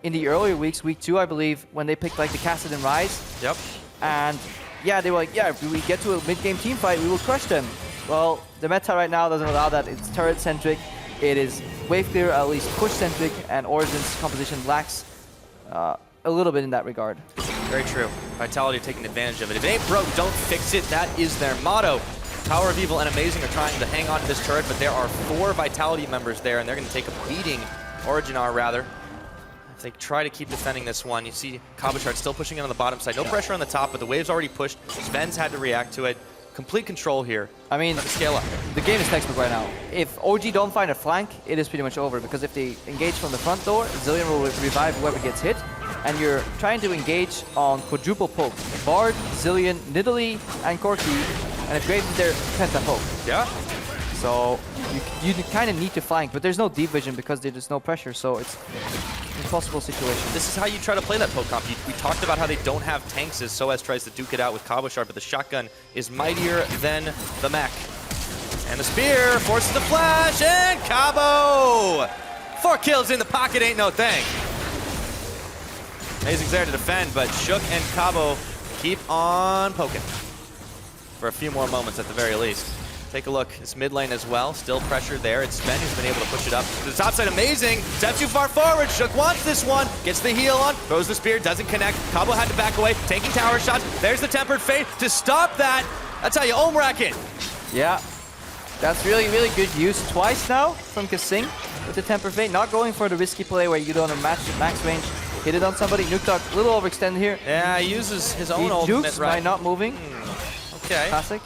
in the earlier weeks, week 2 I believe, when they picked like the Kassadin Rise. Yep. And yeah, they were like, yeah, if we get to a mid-game team fight, we will crush them. Well, the meta right now doesn't allow that. It's turret-centric. It is wave clear, at least push-centric, and Origen's composition lacks a little bit in that regard. Very true. Vitality taking advantage of it. If it ain't broke, don't fix it. That is their motto. Power of Evil and Amazing are trying to hang on to this turret, but there are 4 Vitality members there, and they're going to take a beating. Origen are, rather. They try to keep defending this one. You see Cabochard still pushing in on the bottom side. No pressure on the top, but the wave's already pushed. Sven's had to react to it. Complete control here. I mean, Scale up. the game is textbook right now. If OG don't find a flank, it is pretty much over, because if they engage from the front door, Zillion will revive whoever gets hit, and you're trying to engage on quadruple poke. Bard, Zillion, Nidalee, and Corki, and if Graves is there, penta poke. Yeah. So you kind of need to flank, but there's no deep vision because there's no pressure, so it's an impossible situation. This is how you try to play that poke comp. We talked about how they don't have tanks as Soaz tries to duke it out with Cabochard, but the shotgun is mightier than the mech. And the spear forces the flash, and Cabo! 4 kills in the pocket, ain't no thing. Amazing's there to defend, but Shook and Cabo keep on poking. For a few more moments at the very least. Take a look, it's mid lane as well, still pressure there. It's Sven who's been able to push it up to the top side. Amazing, step too far forward. Shook wants this one, gets the heal on, throws the spear, doesn't connect. Cabo had to back away, taking tower shots. There's the Tempered Fate to stop that. That's how you ohm rack it. Yeah, that's really, really good use twice now from Kasing with the Temper Fate. Not going for the risky play where you don't have max range. Hit it on somebody. Nuketock, a little overextended here. Yeah, he uses his own He ultimate, jukes right? by not moving. Okay. Classic.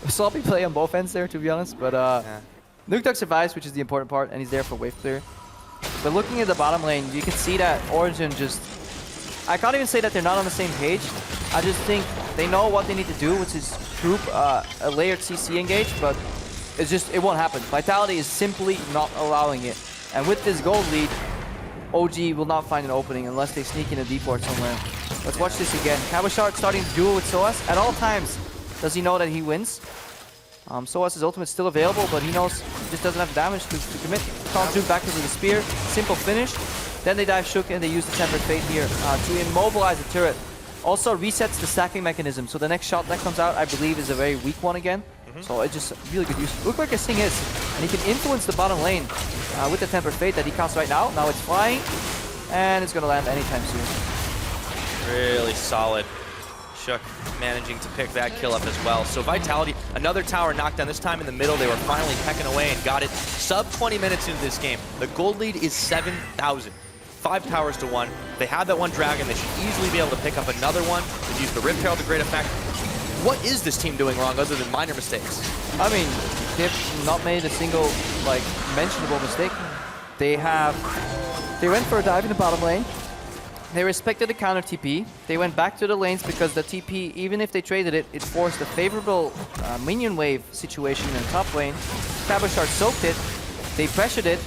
Sloppy play on both ends there, to be honest, but Nuketock survives, which is the important part, and he's there for wave clear. But looking at the bottom lane, you can see that Origen just... I can't even say that they're not on the same page. I just think they know what they need to do, which is group a layered CC engage, but it's just, it won't happen. Vitality is simply not allowing it. And with this gold lead, OG will not find an opening unless they sneak in a D-port somewhere. Let's watch this again. Cabochard starting to duel with Soaz. At all times, does he know that he wins? Soaz's ultimate's still available, but he knows he just doesn't have damage to commit. Can't do back into the spear. Simple finish. Then they dive Shook and they use the Tempered Fate here to immobilize the turret. Also resets the stacking mechanism, so the next shot that comes out, I believe, is a very weak one again. So it's just really good use. Look where Kasing is, and he can influence the bottom lane with the Tempered Fate that he casts right now. Now it's flying, and it's going to land anytime soon. Really solid. Shook managing to pick that kill up as well. So Vitality, another tower knocked down, this time in the middle. They were finally pecking away and got it. Sub 20 minutes into this game. The gold lead is 7,000. 5 towers to 1. They have that one dragon. They should easily be able to pick up another one. They've used the Rift Herald to great effect. What is this team doing wrong other than minor mistakes? I mean, they've not made a single, like, mentionable mistake. They went for a dive in the bottom lane. They respected the counter TP. They went back to the lanes because the TP, even if they traded it, it forced a favorable minion wave situation in the top lane. Cabochard soaked it. They pressured it.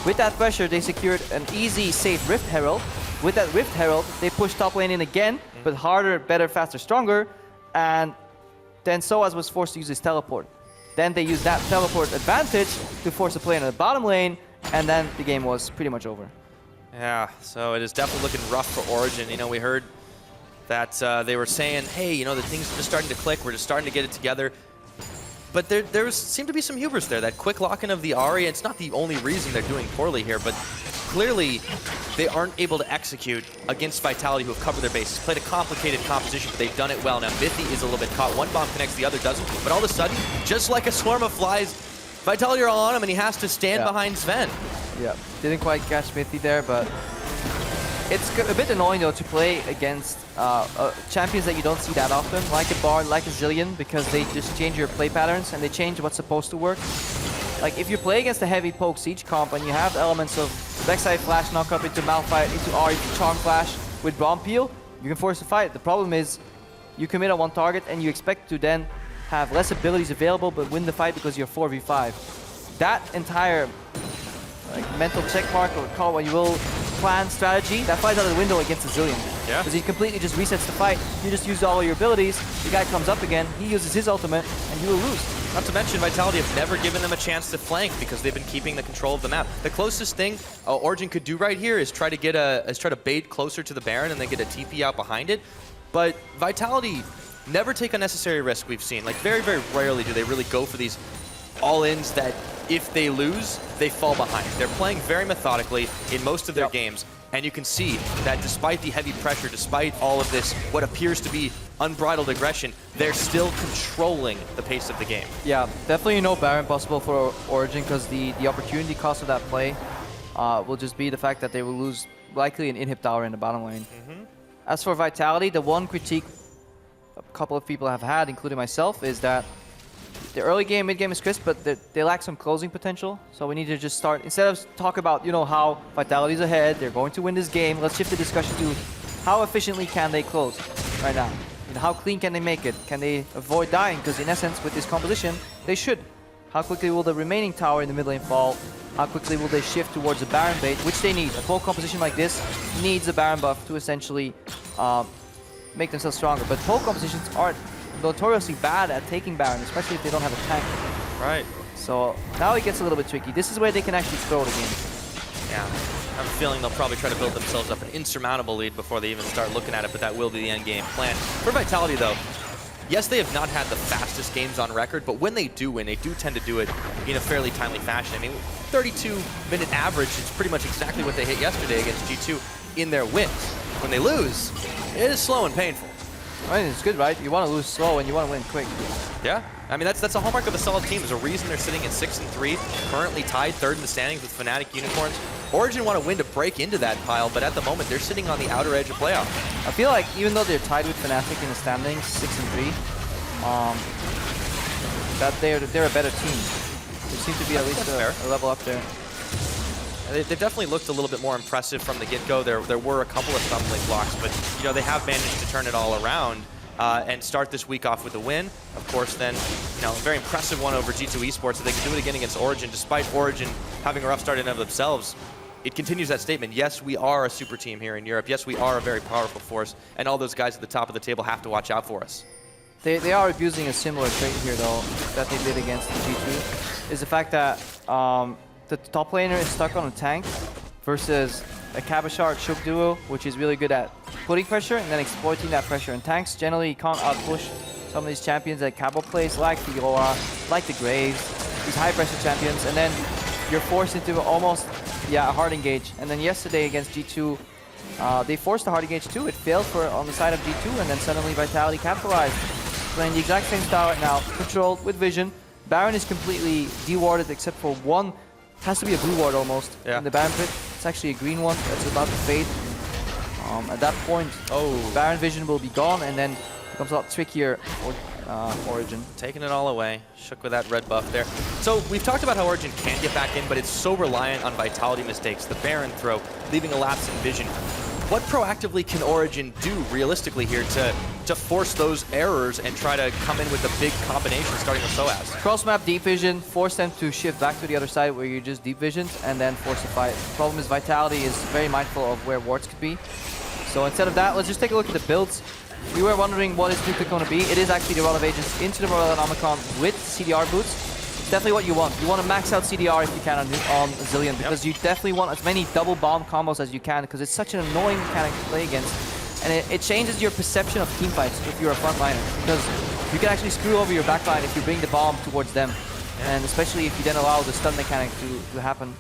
With that pressure, they secured an easy, safe Rift Herald. With that Rift Herald, they pushed top lane in again, but harder, better, faster, stronger. And then Soaz was forced to use his teleport. Then they used that teleport advantage to force a play in the bottom lane, and then the game was pretty much over. Yeah, so it is definitely looking rough for Origen. You know, we heard that they were saying, hey, you know, the things are just starting to click. We're just starting to get it together. But there seemed to be some hubris there. That quick lock-in of the Ahri, it's not the only reason they're doing poorly here, but clearly they aren't able to execute against Vitality, who have covered their bases. Played a complicated composition, but they've done it well. Now, VIT is a little bit caught. One bomb connects, the other doesn't. But all of a sudden, just like a swarm of flies, Vitality are all on him, and he has to stand behind Sven. Yeah, didn't quite catch Smithy there, but it's a bit annoying, though, to play against champions that you don't see that often, like a Bard, like a Zillion, because they just change your play patterns, and they change what's supposed to work. Like, if you play against a heavy poke siege comp, and you have elements of backside flash knockup into Malphite, into Ahri, into Charm Flash with Bomb Peel, you can force a fight. The problem is, you commit on one target, and you expect to then have less abilities available, but win the fight because you're 4v5. That entire mental check mark, or call what you will, plan strategy, that flies out of the window against a Zillion. Yeah. Because he completely just resets the fight. You just use all your abilities, the guy comes up again, he uses his ultimate, and you will lose. Not to mention, Vitality have never given them a chance to flank because they've been keeping the control of the map. The closest thing Origen could do right here is try to bait closer to the Baron and then get a TP out behind it. But Vitality never take unnecessary risk, we've seen. Like, very, very rarely do they really go for these all-ins that if they lose, they fall behind. They're playing very methodically in most of their games, and you can see that despite the heavy pressure, despite all of this, what appears to be unbridled aggression, they're still controlling the pace of the game. Yeah, definitely no Baron possible for Origen because the opportunity cost of that play will just be the fact that they will lose likely an inhib tower in the bottom lane. As for Vitality, the one critique a couple of people have had, including myself, is that the early game, mid game is crisp, but they lack some closing potential. So we need to just start, instead of talk about, you know, how Vitality's ahead, they're going to win this game, let's shift the discussion to how efficiently can they close right now? And how clean can they make it? Can they avoid dying? Because in essence, with this composition, they should. How quickly will the remaining tower in the mid lane fall? How quickly will they shift towards a Baron bait, which they need. A full composition like this needs a Baron buff to essentially make themselves stronger. But full compositions are notoriously bad at taking Baron, especially if they don't have a tank. Right. So now it gets a little bit tricky. This is where they can actually throw the game. Yeah. I have a feeling they'll probably try to build themselves up an insurmountable lead before they even start looking at it, but that will be the end game plan. For Vitality, though, yes, they have not had the fastest games on record, but when they do win, they do tend to do it in a fairly timely fashion. I mean, 32-minute average is pretty much exactly what they hit yesterday against G2 in their wins. When they lose, it is slow and painful. I mean, it's good, right? You want to lose slow and you want to win quick. Yeah, I mean, that's a hallmark of a solid team. There's a reason they're sitting at 6-3, currently tied third in the standings with Fnatic Unicorns. Origen want to win to break into that pile, but at the moment, they're sitting on the outer edge of playoff. I feel like even though they're tied with Fnatic in the standings, 6-3, that they're a better team. They seem to be at least a level up there. They've definitely looked a little bit more impressive from the get-go. There were a couple of stumbling blocks, but you know they have managed to turn it all around and start this week off with a win. Of course, then you know a very impressive one over G2 Esports. So they can do it again against Origen, despite Origen having a rough start in and of themselves. It continues that statement. Yes, we are a super team here in Europe. Yes, we are a very powerful force, and all those guys at the top of the table have to watch out for us. They are abusing a similar trait here, though, that they did against the G2, is the fact that the top laner is stuck on a tank versus a Cabochard Shook duo, which is really good at putting pressure and then exploiting that pressure. And tanks generally can't outpush some of these champions that Cabo plays, like the Aura, like the Graves, these high pressure champions, and then you're forced into almost, yeah, a hard engage. And then yesterday against G2, they forced a hard engage too. It failed on the side of G2, and then suddenly Vitality capitalized. Playing the exact same style right now, controlled with vision. Baron is completely de-warded except for one. Has to be a blue ward almost in the Baron pit. It's actually a green one that's about to fade. At that point, Baron vision will be gone, and then it becomes a lot trickier for Origen. Taking it all away. Shook with that red buff there. So we've talked about how Origen can get back in, but it's so reliant on Vitality mistakes. The Baron throw, leaving a lapse in vision. What proactively can Origen do realistically here to force those errors and try to come in with a big combination starting with Soaz? Cross map deep vision, force them to shift back to the other side where you just deep visioned, and then force the fight. The problem is Vitality is very mindful of where wards could be. So instead of that, let's just take a look at the builds. You were wondering what is Nuclear going to be. It is actually the Rod of Agents into the Royal Anomicon with CDR boots. It's definitely what you want. You want to max out CDR if you can on Zillion, because you definitely want as many double bomb combos as you can, because it's such an annoying mechanic to play against. And it changes your perception of teamfights if you're a frontliner, because you can actually screw over your backline if you bring the bomb towards them. And especially if you then allow the stun mechanic to happen.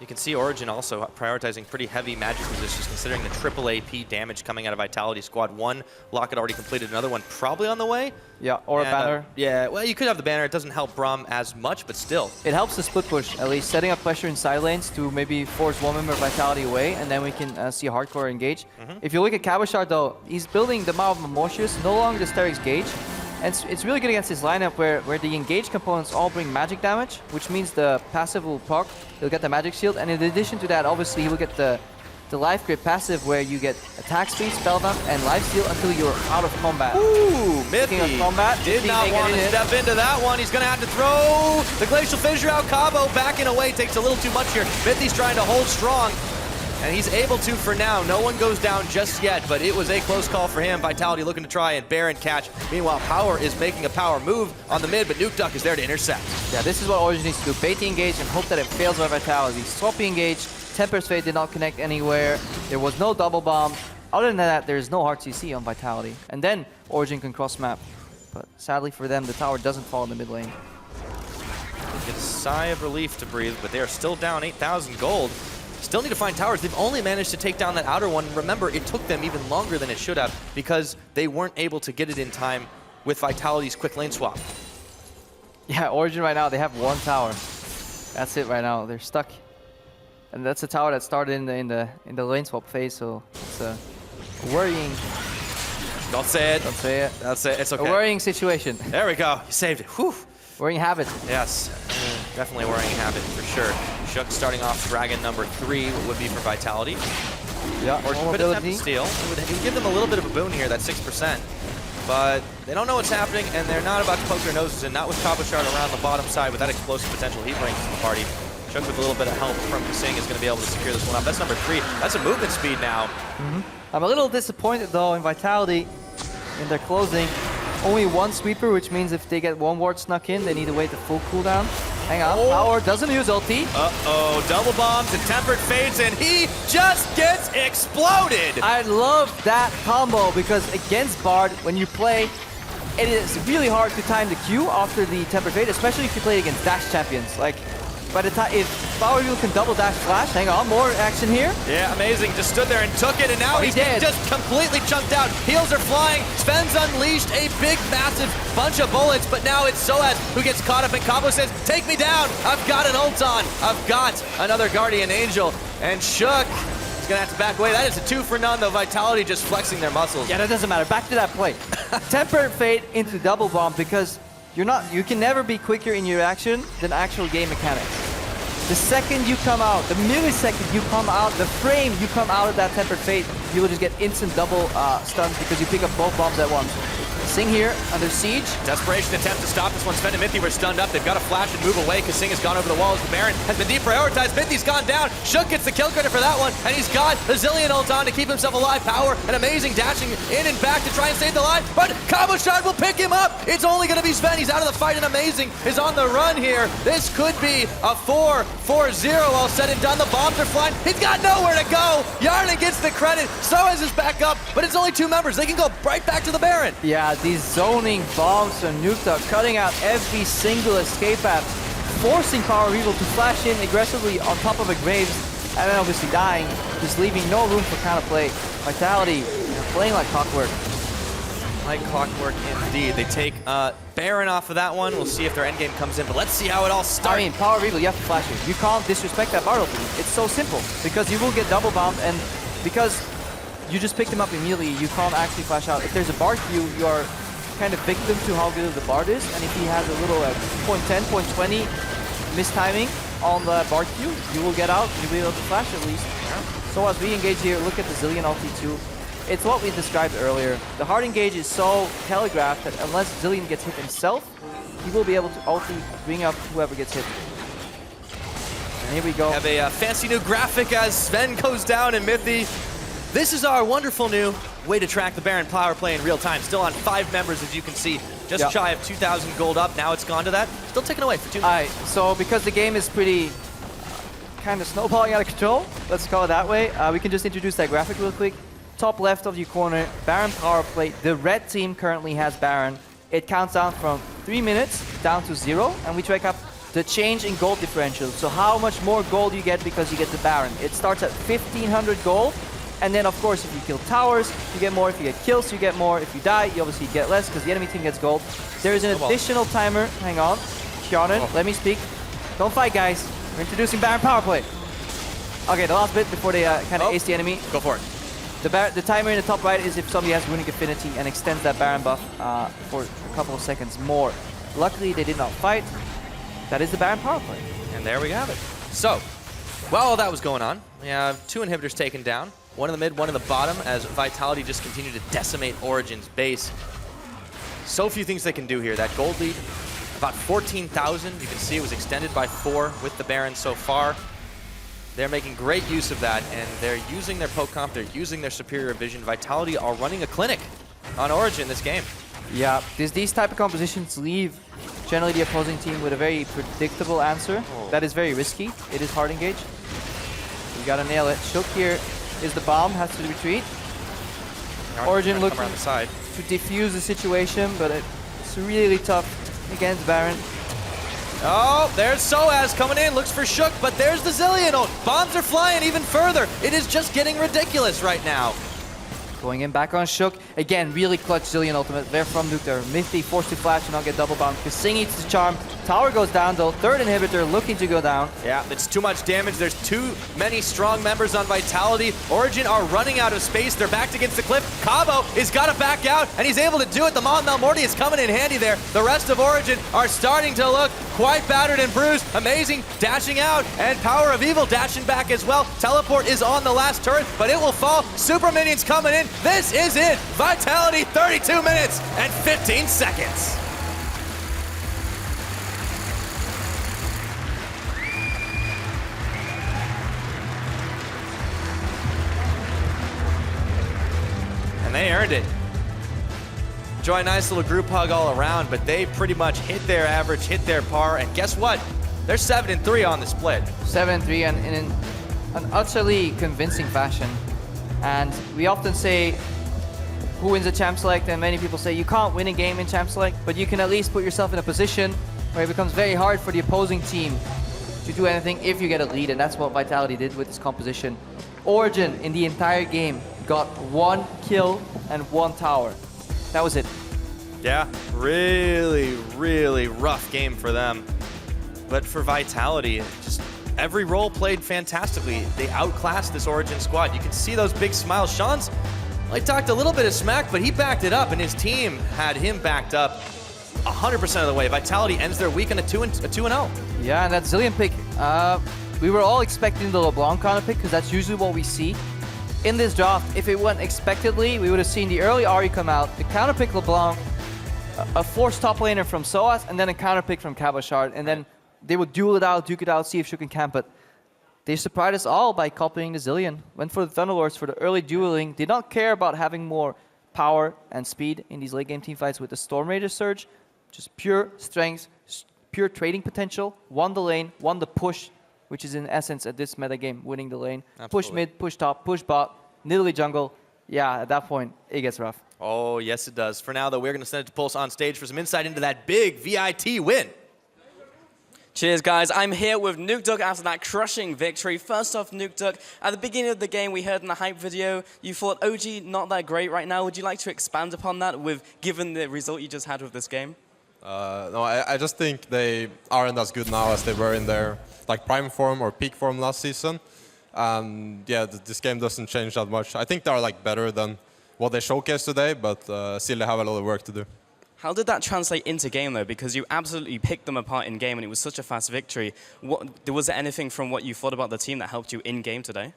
You can see Origen also prioritizing pretty heavy magic positions, considering the triple AP damage coming out of Vitality Squad. One Locket already completed, another one probably on the way. Yeah, or a banner. Yeah, well, you could have the banner. It doesn't help Braum as much, but still. It helps the split push, at least setting up pressure in side lanes to maybe force one member of Vitality away, and then we can see hardcore engage. If you look at Cabochard, though, he's building the Maw of Memortius, no longer the Sterix Gauge. And it's really good against his lineup where the engaged components all bring magic damage, which means the passive will proc, he'll get the magic shield, and in addition to that, obviously he will get the life grip passive where you get attack speed, spell dump, and life steal until you're out of combat. Ooh, Mithy did not want to step into that one. He's going to have to throw the Glacial Fissure out. Cabo backing away, takes a little too much here. Mithy's trying to hold strong. And he's able to for now. No one goes down just yet, but it was a close call for him. Vitality looking to try and Baron catch. Meanwhile, Power is making a power move on the mid, but Nuke Duck is there to intercept. Yeah, this is what Origen needs to do. Bait the engage and hope that it fails by Vitality. Swappy engage, Temper's Fate did not connect anywhere. There was no double bomb. Other than that, there's no hard CC on Vitality. And then Origen can cross map. But sadly for them, the tower doesn't fall in the mid lane. Get a sigh of relief to breathe, but they are still down 8,000 gold. Still need to find towers. They've only managed to take down that outer one. Remember, it took them even longer than it should have because they weren't able to get it in time with Vitality's quick lane swap. Yeah, Origen right now, they have one tower. That's it right now. They're stuck. And that's a tower that started in the lane swap phase, so it's a worrying. Don't say it. Don't say it. Don't say it. It's A okay. worrying situation. There we go. You saved it. Whew. Worrying habit. Yes, definitely a worrying habit for sure. Shook starting off Dragon number 3 would be for Vitality. Yeah. Or could attempt to steal. It would give them a little bit of a boon here, that 6%. But they don't know what's happening, and they're not about to poke their noses in. Not with Cabochard around the bottom side with that explosive potential he brings to the party. Shook with a little bit of help from Kasing is going to be able to secure this one up. That's number 3. That's a movement speed now. I'm a little disappointed though in Vitality in their closing. Only one sweeper, which means if they get one ward snuck in, they need to wait the full cooldown. Hang on, Power doesn't use ulti. Uh-oh, double bombs and Tempered fades, and he just gets exploded! I love that combo because against Bard, when you play, it is really hard to time the Q after the Tempered Fade, especially if you play against dash champions. Like, by the time, if Power Wheel can double dash flash, hang on, more action here. Yeah, amazing. Just stood there and took it, and now he's just completely chunked out. Heels are flying. Sven's unleashed a big, massive bunch of bullets, but now it's Soaz who gets caught up, and Cabo says, take me down. I've got an ult on. I've got another Guardian Angel. And Shook is going to have to back away. That is a 2 for none, though. Vitality just flexing their muscles. Yeah, that doesn't matter. Back to that play. Tempered Fade into double bomb because you can never be quicker in your action than actual game mechanics. The second you come out, the millisecond you come out, the frame you come out of that Tempered Fate, you will just get instant double stuns because you pick up both bombs at once. Kasing here, under siege. Desperation attempt to stop this one. Sven and Mithy were stunned up. They've got to flash and move away. Kasing has gone over the walls. The Baron has been deprioritized. Mithy's gone down. Shook gets the kill credit for that one, and he's got the Zillion ult on to keep himself alive. Power and amazing dashing in and back to try and save the life, but Cabochard will pick him up. It's only going to be Sven. He's out of the fight, and Amazing is on the run here. This could be a 4-4-0 all said and done. The bombs are flying. He's got nowhere to go. Yarden gets the credit. Soaz is back up, but it's only 2 members. They can go right back to the Baron. Yeah, these zoning bombs from Nukta cutting out every single escape path, forcing Power Regal to flash in aggressively on top of a Graves, and then obviously dying, just leaving no room for counterplay. Vitality playing like clockwork. Like clockwork indeed. They take Baron off of that one. We'll see if their endgame comes in, but let's see how it all starts. I mean, Power Regal, you have to flash it. You can't disrespect that Bard ulti. It's so simple, because you will get double bombed, and because you just picked him up immediately, you can't actually flash out. If there's a Bard Q, you are kind of victim to how good the Bard is, and if he has a little 0.10, 0.20 mistiming on the Bard Q, you will get out, you'll be able to flash at least. So as we engage here, look at the Zillion ulti too. It's what we described earlier. The hard engage is so telegraphed that unless Zillion gets hit himself, he will be able to ulti bring up whoever gets hit. And here we go. We have a fancy new graphic as Sven goes down and Mithy. This is our wonderful new way to track the Baron power play in real time. Still on 5 members, as you can see. Just shy of 2,000 gold up. Now it's gone to that. Still taken away for 2 minutes. Alright, so because the game is pretty kind of snowballing out of control, let's call it that way, we can just introduce that graphic real quick. Top left of your corner, Baron power play. The red team currently has Baron. It counts down from 3 minutes down to 0, and we track up the change in gold differential. So how much more gold you get because you get the Baron. It starts at 1,500 gold. And then, of course, if you kill towers, you get more. If you get kills, you get more. If you die, you obviously get less because the enemy team gets gold. There is an additional timer. Hang on. Kjarnan, let me speak. Don't fight, guys. We're introducing Baron power play. Okay, the last bit before they kind of ace the enemy. Go for it. The timer in the top right is if somebody has Runic Affinity and extends that Baron buff for a couple of seconds more. Luckily, they did not fight. That is the Baron power play. And there we have it. So, while all that was going on, we have 2 inhibitors taken down. 1 in the mid, 1 in the bottom, as Vitality just continue to decimate Origen's base. So few things they can do here. That gold lead, about 14,000. You can see it was extended by 4 with the Baron so far. They're making great use of that, and they're using their poke comp, they're using their superior vision. Vitality are running a clinic on Origen this game. Yeah, these type of compositions leave generally the opposing team with a very predictable answer. That is very risky. It is hard engage. You gotta nail it. Shook here is the bomb, has to retreat. Origen looking around the side to defuse the situation, but it's really tough against Baron. Oh, there's Soaz coming in, looks for Shook, but there's the Zillion ult. Bombs are flying even further. It is just getting ridiculous right now. Going in back on Shook. Again, really clutch Zillion ultimate there from Nukta. Mithy forced to flash and not get double bound. Kasing eats the charm. Tower goes down though. Third inhibitor looking to go down. Yeah, it's too much damage. There's too many strong members on Vitality. Origen are running out of space. They're backed against the cliff. Cabo has got to back out, and he's able to do it. The Mon Malmorty is coming in handy there. The rest of Origen are starting to look quite battered and bruised. Amazing dashing out, and Power of Evil dashing back as well. Teleport is on the last turret, but it will fall. Super Minions coming in. This is it. Vitality 32 minutes and 15 seconds. They earned it. Enjoy a nice little group hug all around, but they pretty much hit their average, hit their par, and guess what? They're 7-3 on the split. 7-3 and in an utterly convincing fashion. And we often say, who wins a Champ Select? And many people say you can't win a game in Champ Select, but you can at least put yourself in a position where it becomes very hard for the opposing team to do anything if you get a lead, and that's what Vitality did with this composition. Origen in the entire game got 1 kill and 1 tower. That was it. Yeah, really, really rough game for them. But for Vitality, just every role played fantastically. They outclassed this Origen squad. You can see those big smiles. Sean's, well, he talked a little bit of smack, but he backed it up, and his team had him backed up 100% of the way. Vitality ends their week on a 2-0. Yeah, and that Zilean pick, we were all expecting the LeBlanc counter pick because that's usually what we see. In this draft, if it went expectedly, we would have seen the early Ari come out, the counter pick LeBlanc, a forced top laner from Soaz, and then a counter pick from Cabochard, and then they would duel it out, duke it out, see if Shook can camp it. They surprised us all by copying the Zilean. Went for the Thunderlords for the early dueling, did not care about having more power and speed in these late game team fights with the Storm Raider surge. Just pure strength, pure trading potential, won the lane, won the push, which is in essence at this meta game, winning the lane. Absolutely. Push mid, push top, push bot, niddly jungle. Yeah, at that point, it gets rough. Oh, yes, it does. For now, though, we're going to send it to Pulse on stage for some insight into that big VIT win. Cheers, guys. I'm here with Nukeduck after that crushing victory. First off, Nukeduck, at the beginning of the game, we heard in the hype video, you thought OG not that great right now. Would you like to expand upon that, given the result you just had with this game? No, I just think they aren't as good now as they were in their prime form or peak form last season. And yeah, this game doesn't change that much. I think they are better than what they showcased today, but still they have a lot of work to do. How did that translate into game, though? Because you absolutely picked them apart in game, and it was such a fast victory. Was there anything from what you thought about the team that helped you in game today?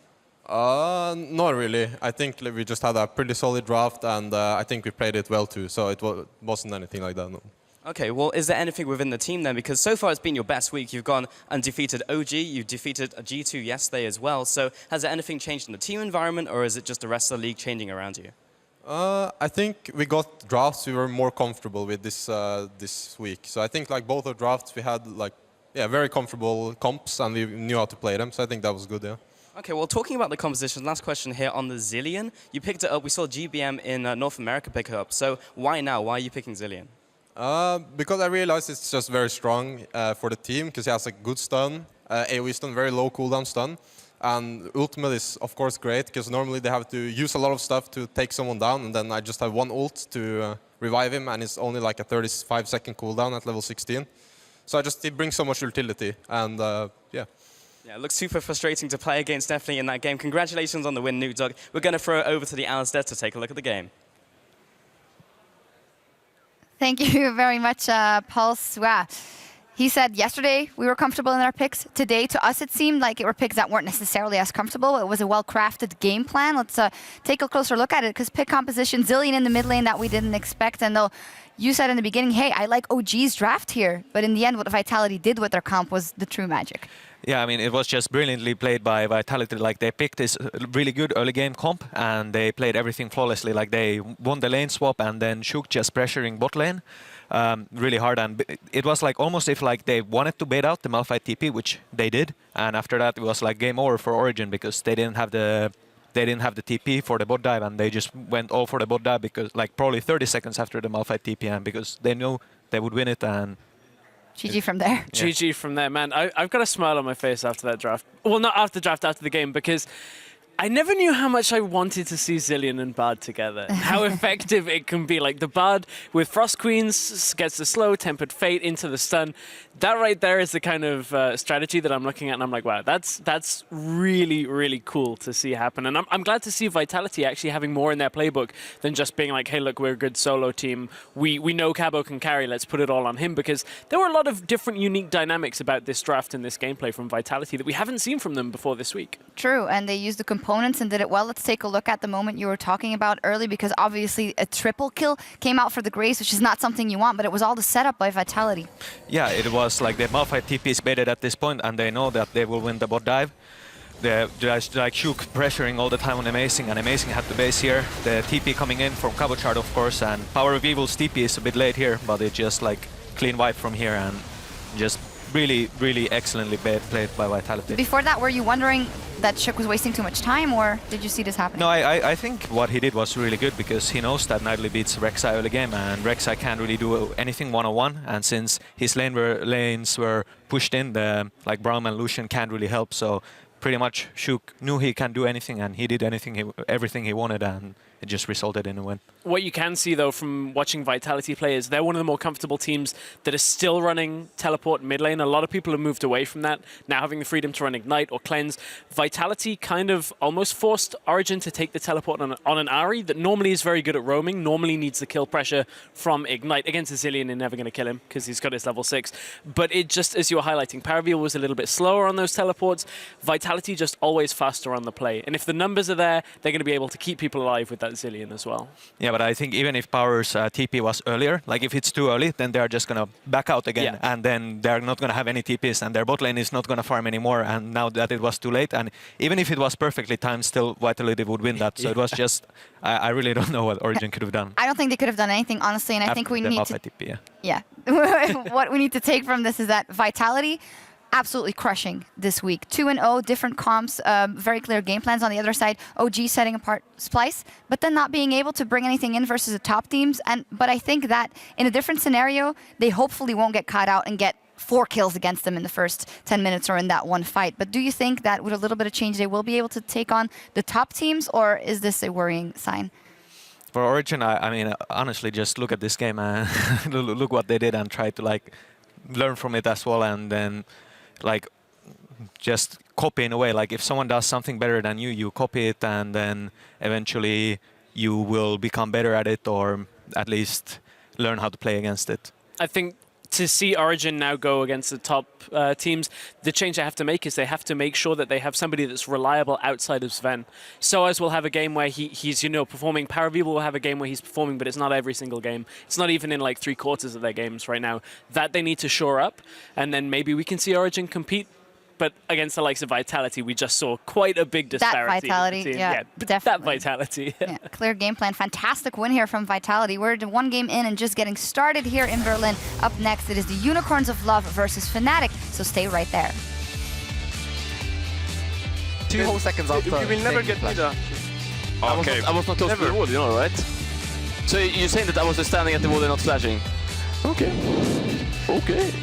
Not really. I think we just had a pretty solid draft, and I think we played it well too. So it wasn't anything like that. No. Okay, well, is there anything within the team then? Because so far it's been your best week. You've gone and defeated OG, you've defeated a G2 yesterday as well. So has there anything changed in the team environment, or is it just the rest of the league changing around you? I think we got drafts we were more comfortable with this week. So I think both our drafts we had very comfortable comps, and we knew how to play them. So I think that was good, yeah. Okay, well, talking about the composition, last question here on the Zilean. You picked it up. We saw GBM in North America pick it up. So why now? Why are you picking Zilean? Because I realized it's just very strong for the team, because he has a good stun, AoE stun, very low cooldown stun. And ultimate is, of course, great, because normally they have to use a lot of stuff to take someone down, and then I just have one ult to revive him, and it's only a 35-second cooldown at level 16. So it brings so much utility, and yeah. Yeah, it looks super frustrating to play against, definitely, in that game. Congratulations on the win, Nukeduck. We're going to throw it over to the Alistair to take a look at the game. Thank you very much, Pulse. Wow. He said yesterday we were comfortable in our picks. Today, to us, it seemed like it were picks that weren't necessarily as comfortable. It was a well-crafted game plan. Let's take a closer look at it, because pick composition, Zilean in the mid lane that we didn't expect. And though you said in the beginning, hey, I like OG's draft here. But in the end, what Vitality did with their comp was the true magic. Yeah, I mean, it was just brilliantly played by Vitality. They picked this really good early game comp, and they played everything flawlessly. They won the lane swap, and then Shook just pressuring bot lane really hard. And it was almost if they wanted to bait out the Malphite TP, which they did. And after that, it was game over for Origen, because they didn't have the TP for the bot dive, and they just went all for the bot dive, because probably 30 seconds after the Malphite TP, and because they knew they would win it. And GG from there. Yeah. GG from there, man. I've got a smile on my face after that draft. Well, not after the draft, after the game, because I never knew how much I wanted to see Zilean and Bard together. How effective it can be. Like the Bard with Frost Queens gets the slow, Tempered Fate into the stun. That right there is the kind of strategy that I'm looking at, and I'm like, wow, that's really, really cool to see happen. And I'm glad to see Vitality actually having more in their playbook than just being like, hey, look, we're a good solo team. We know Cabo can carry, let's put it all on him. Because there were a lot of different unique dynamics about this draft and this gameplay from Vitality that we haven't seen from them before this week. True, and they used the components and did it well. Let's take a look at the moment you were talking about early, because obviously a triple kill came out for the Graves, which is not something you want, but it was all the setup by Vitality. Yeah, it was like the Malphite TP is baited at this point, and they know that they will win the bot dive. They're just like Shook pressuring all the time on Amazing, and Amazing had the base here. The TP coming in from Cabochard, of course, and Power of Evil's TP is a bit late here, but it just like clean wipe from here and just really, really excellently played by Vitality. Before that, were you wondering that Shook was wasting too much time, or did you see this happening? No, I think what he did was really good, because he knows that Nightly beats Rek'Sai early game, and Rek'Sai can't really do anything one-on-one, and since his lanes were pushed in, the like Braum and Lucian can't really help, so pretty much Shook knew he can do anything, and he did everything he wanted, and it just resulted in a win. What you can see, though, from watching Vitality play is they're one of the more comfortable teams that is still running teleport mid lane. A lot of people have moved away from that, now having the freedom to run Ignite or Cleanse. Vitality kind of almost forced Origen to take the teleport on an Ahri that normally is very good at roaming, normally needs the kill pressure from Ignite. Against Zilean, they're never going to kill him because he's got his level 6. But it just, as you were highlighting, Paraveal was a little bit slower on those teleports. Vitality just always faster on the play. And if the numbers are there, they're going to be able to keep people alive with that Zilean as well. Yeah, but I think even if Power's TP was earlier, like if it's too early, then they're just going to back out again, and then they're not going to have any TPs, and their bot lane is not going to farm anymore. And now that it was too late, and even if it was perfectly timed, still Vitality would win that. So it was just, I really don't know what Origen could have done. I don't think they could have done anything, honestly, and I think we need to... TP, yeah. What we need to take from this is that Vitality absolutely crushing this week. 2-0, different comps, very clear game plans on the other side. OG setting apart Splice, but then not being able to bring anything in versus the top teams. But I think that in a different scenario, they hopefully won't get caught out and get 4 kills against them in the first 10 minutes or in that one fight. But do you think that with a little bit of change, they will be able to take on the top teams, or is this a worrying sign? For Origen, I mean, honestly, just look at this game and look what they did and try to like learn from it as well, and then like just copy in a way. Like if someone does something better than you, you copy it, and then eventually you will become better at it, or at least learn how to play against it. I think to see Origen now go against the top teams, the change they have to make is they have to make sure that they have somebody that's reliable outside of Sven. Soaz will have a game where he's performing. Paraveal will have a game where he's performing, but it's not every single game. It's not even in like 3/4 of their games right now. That they need to shore up, and then maybe we can see Origen compete. But against the likes of Vitality, we just saw quite a big disparity. That Vitality, yeah, definitely. That Vitality. Yeah, clear game plan. Fantastic win here from Vitality. We're 1 game in and just getting started here in Berlin. Up next, it is the Unicorns of Love versus Fnatic, so stay right there. 2 whole seconds after. You will never get me there. Okay. I was not close to the wall, you know, right? So you're saying that I was just standing at the wall and not flashing? Okay. Okay.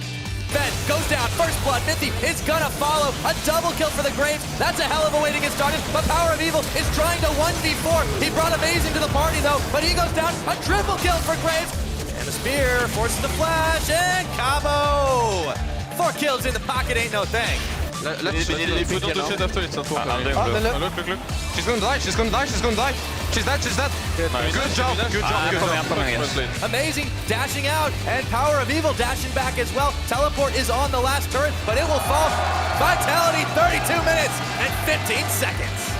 Ben goes down, first blood, Mithy is gonna follow, a double kill for the Graves, that's a hell of a way to get started, but Power of Evil is trying to 1v4, he brought Amazing to the party though, but he goes down, a triple kill for Graves, and the spear forces the flash, and Cabo! 4 kills in the pocket ain't no thing. Let's we don't do shit after it's not working. Look. She's gonna die, she's gonna die, she's gonna die. She's dead, she's dead. Good job, good job. Amazing, dashing out, and Power of Evil dashing back as well. Teleport is on the last turret, but it will fall. Vitality, 32 minutes and 15 seconds.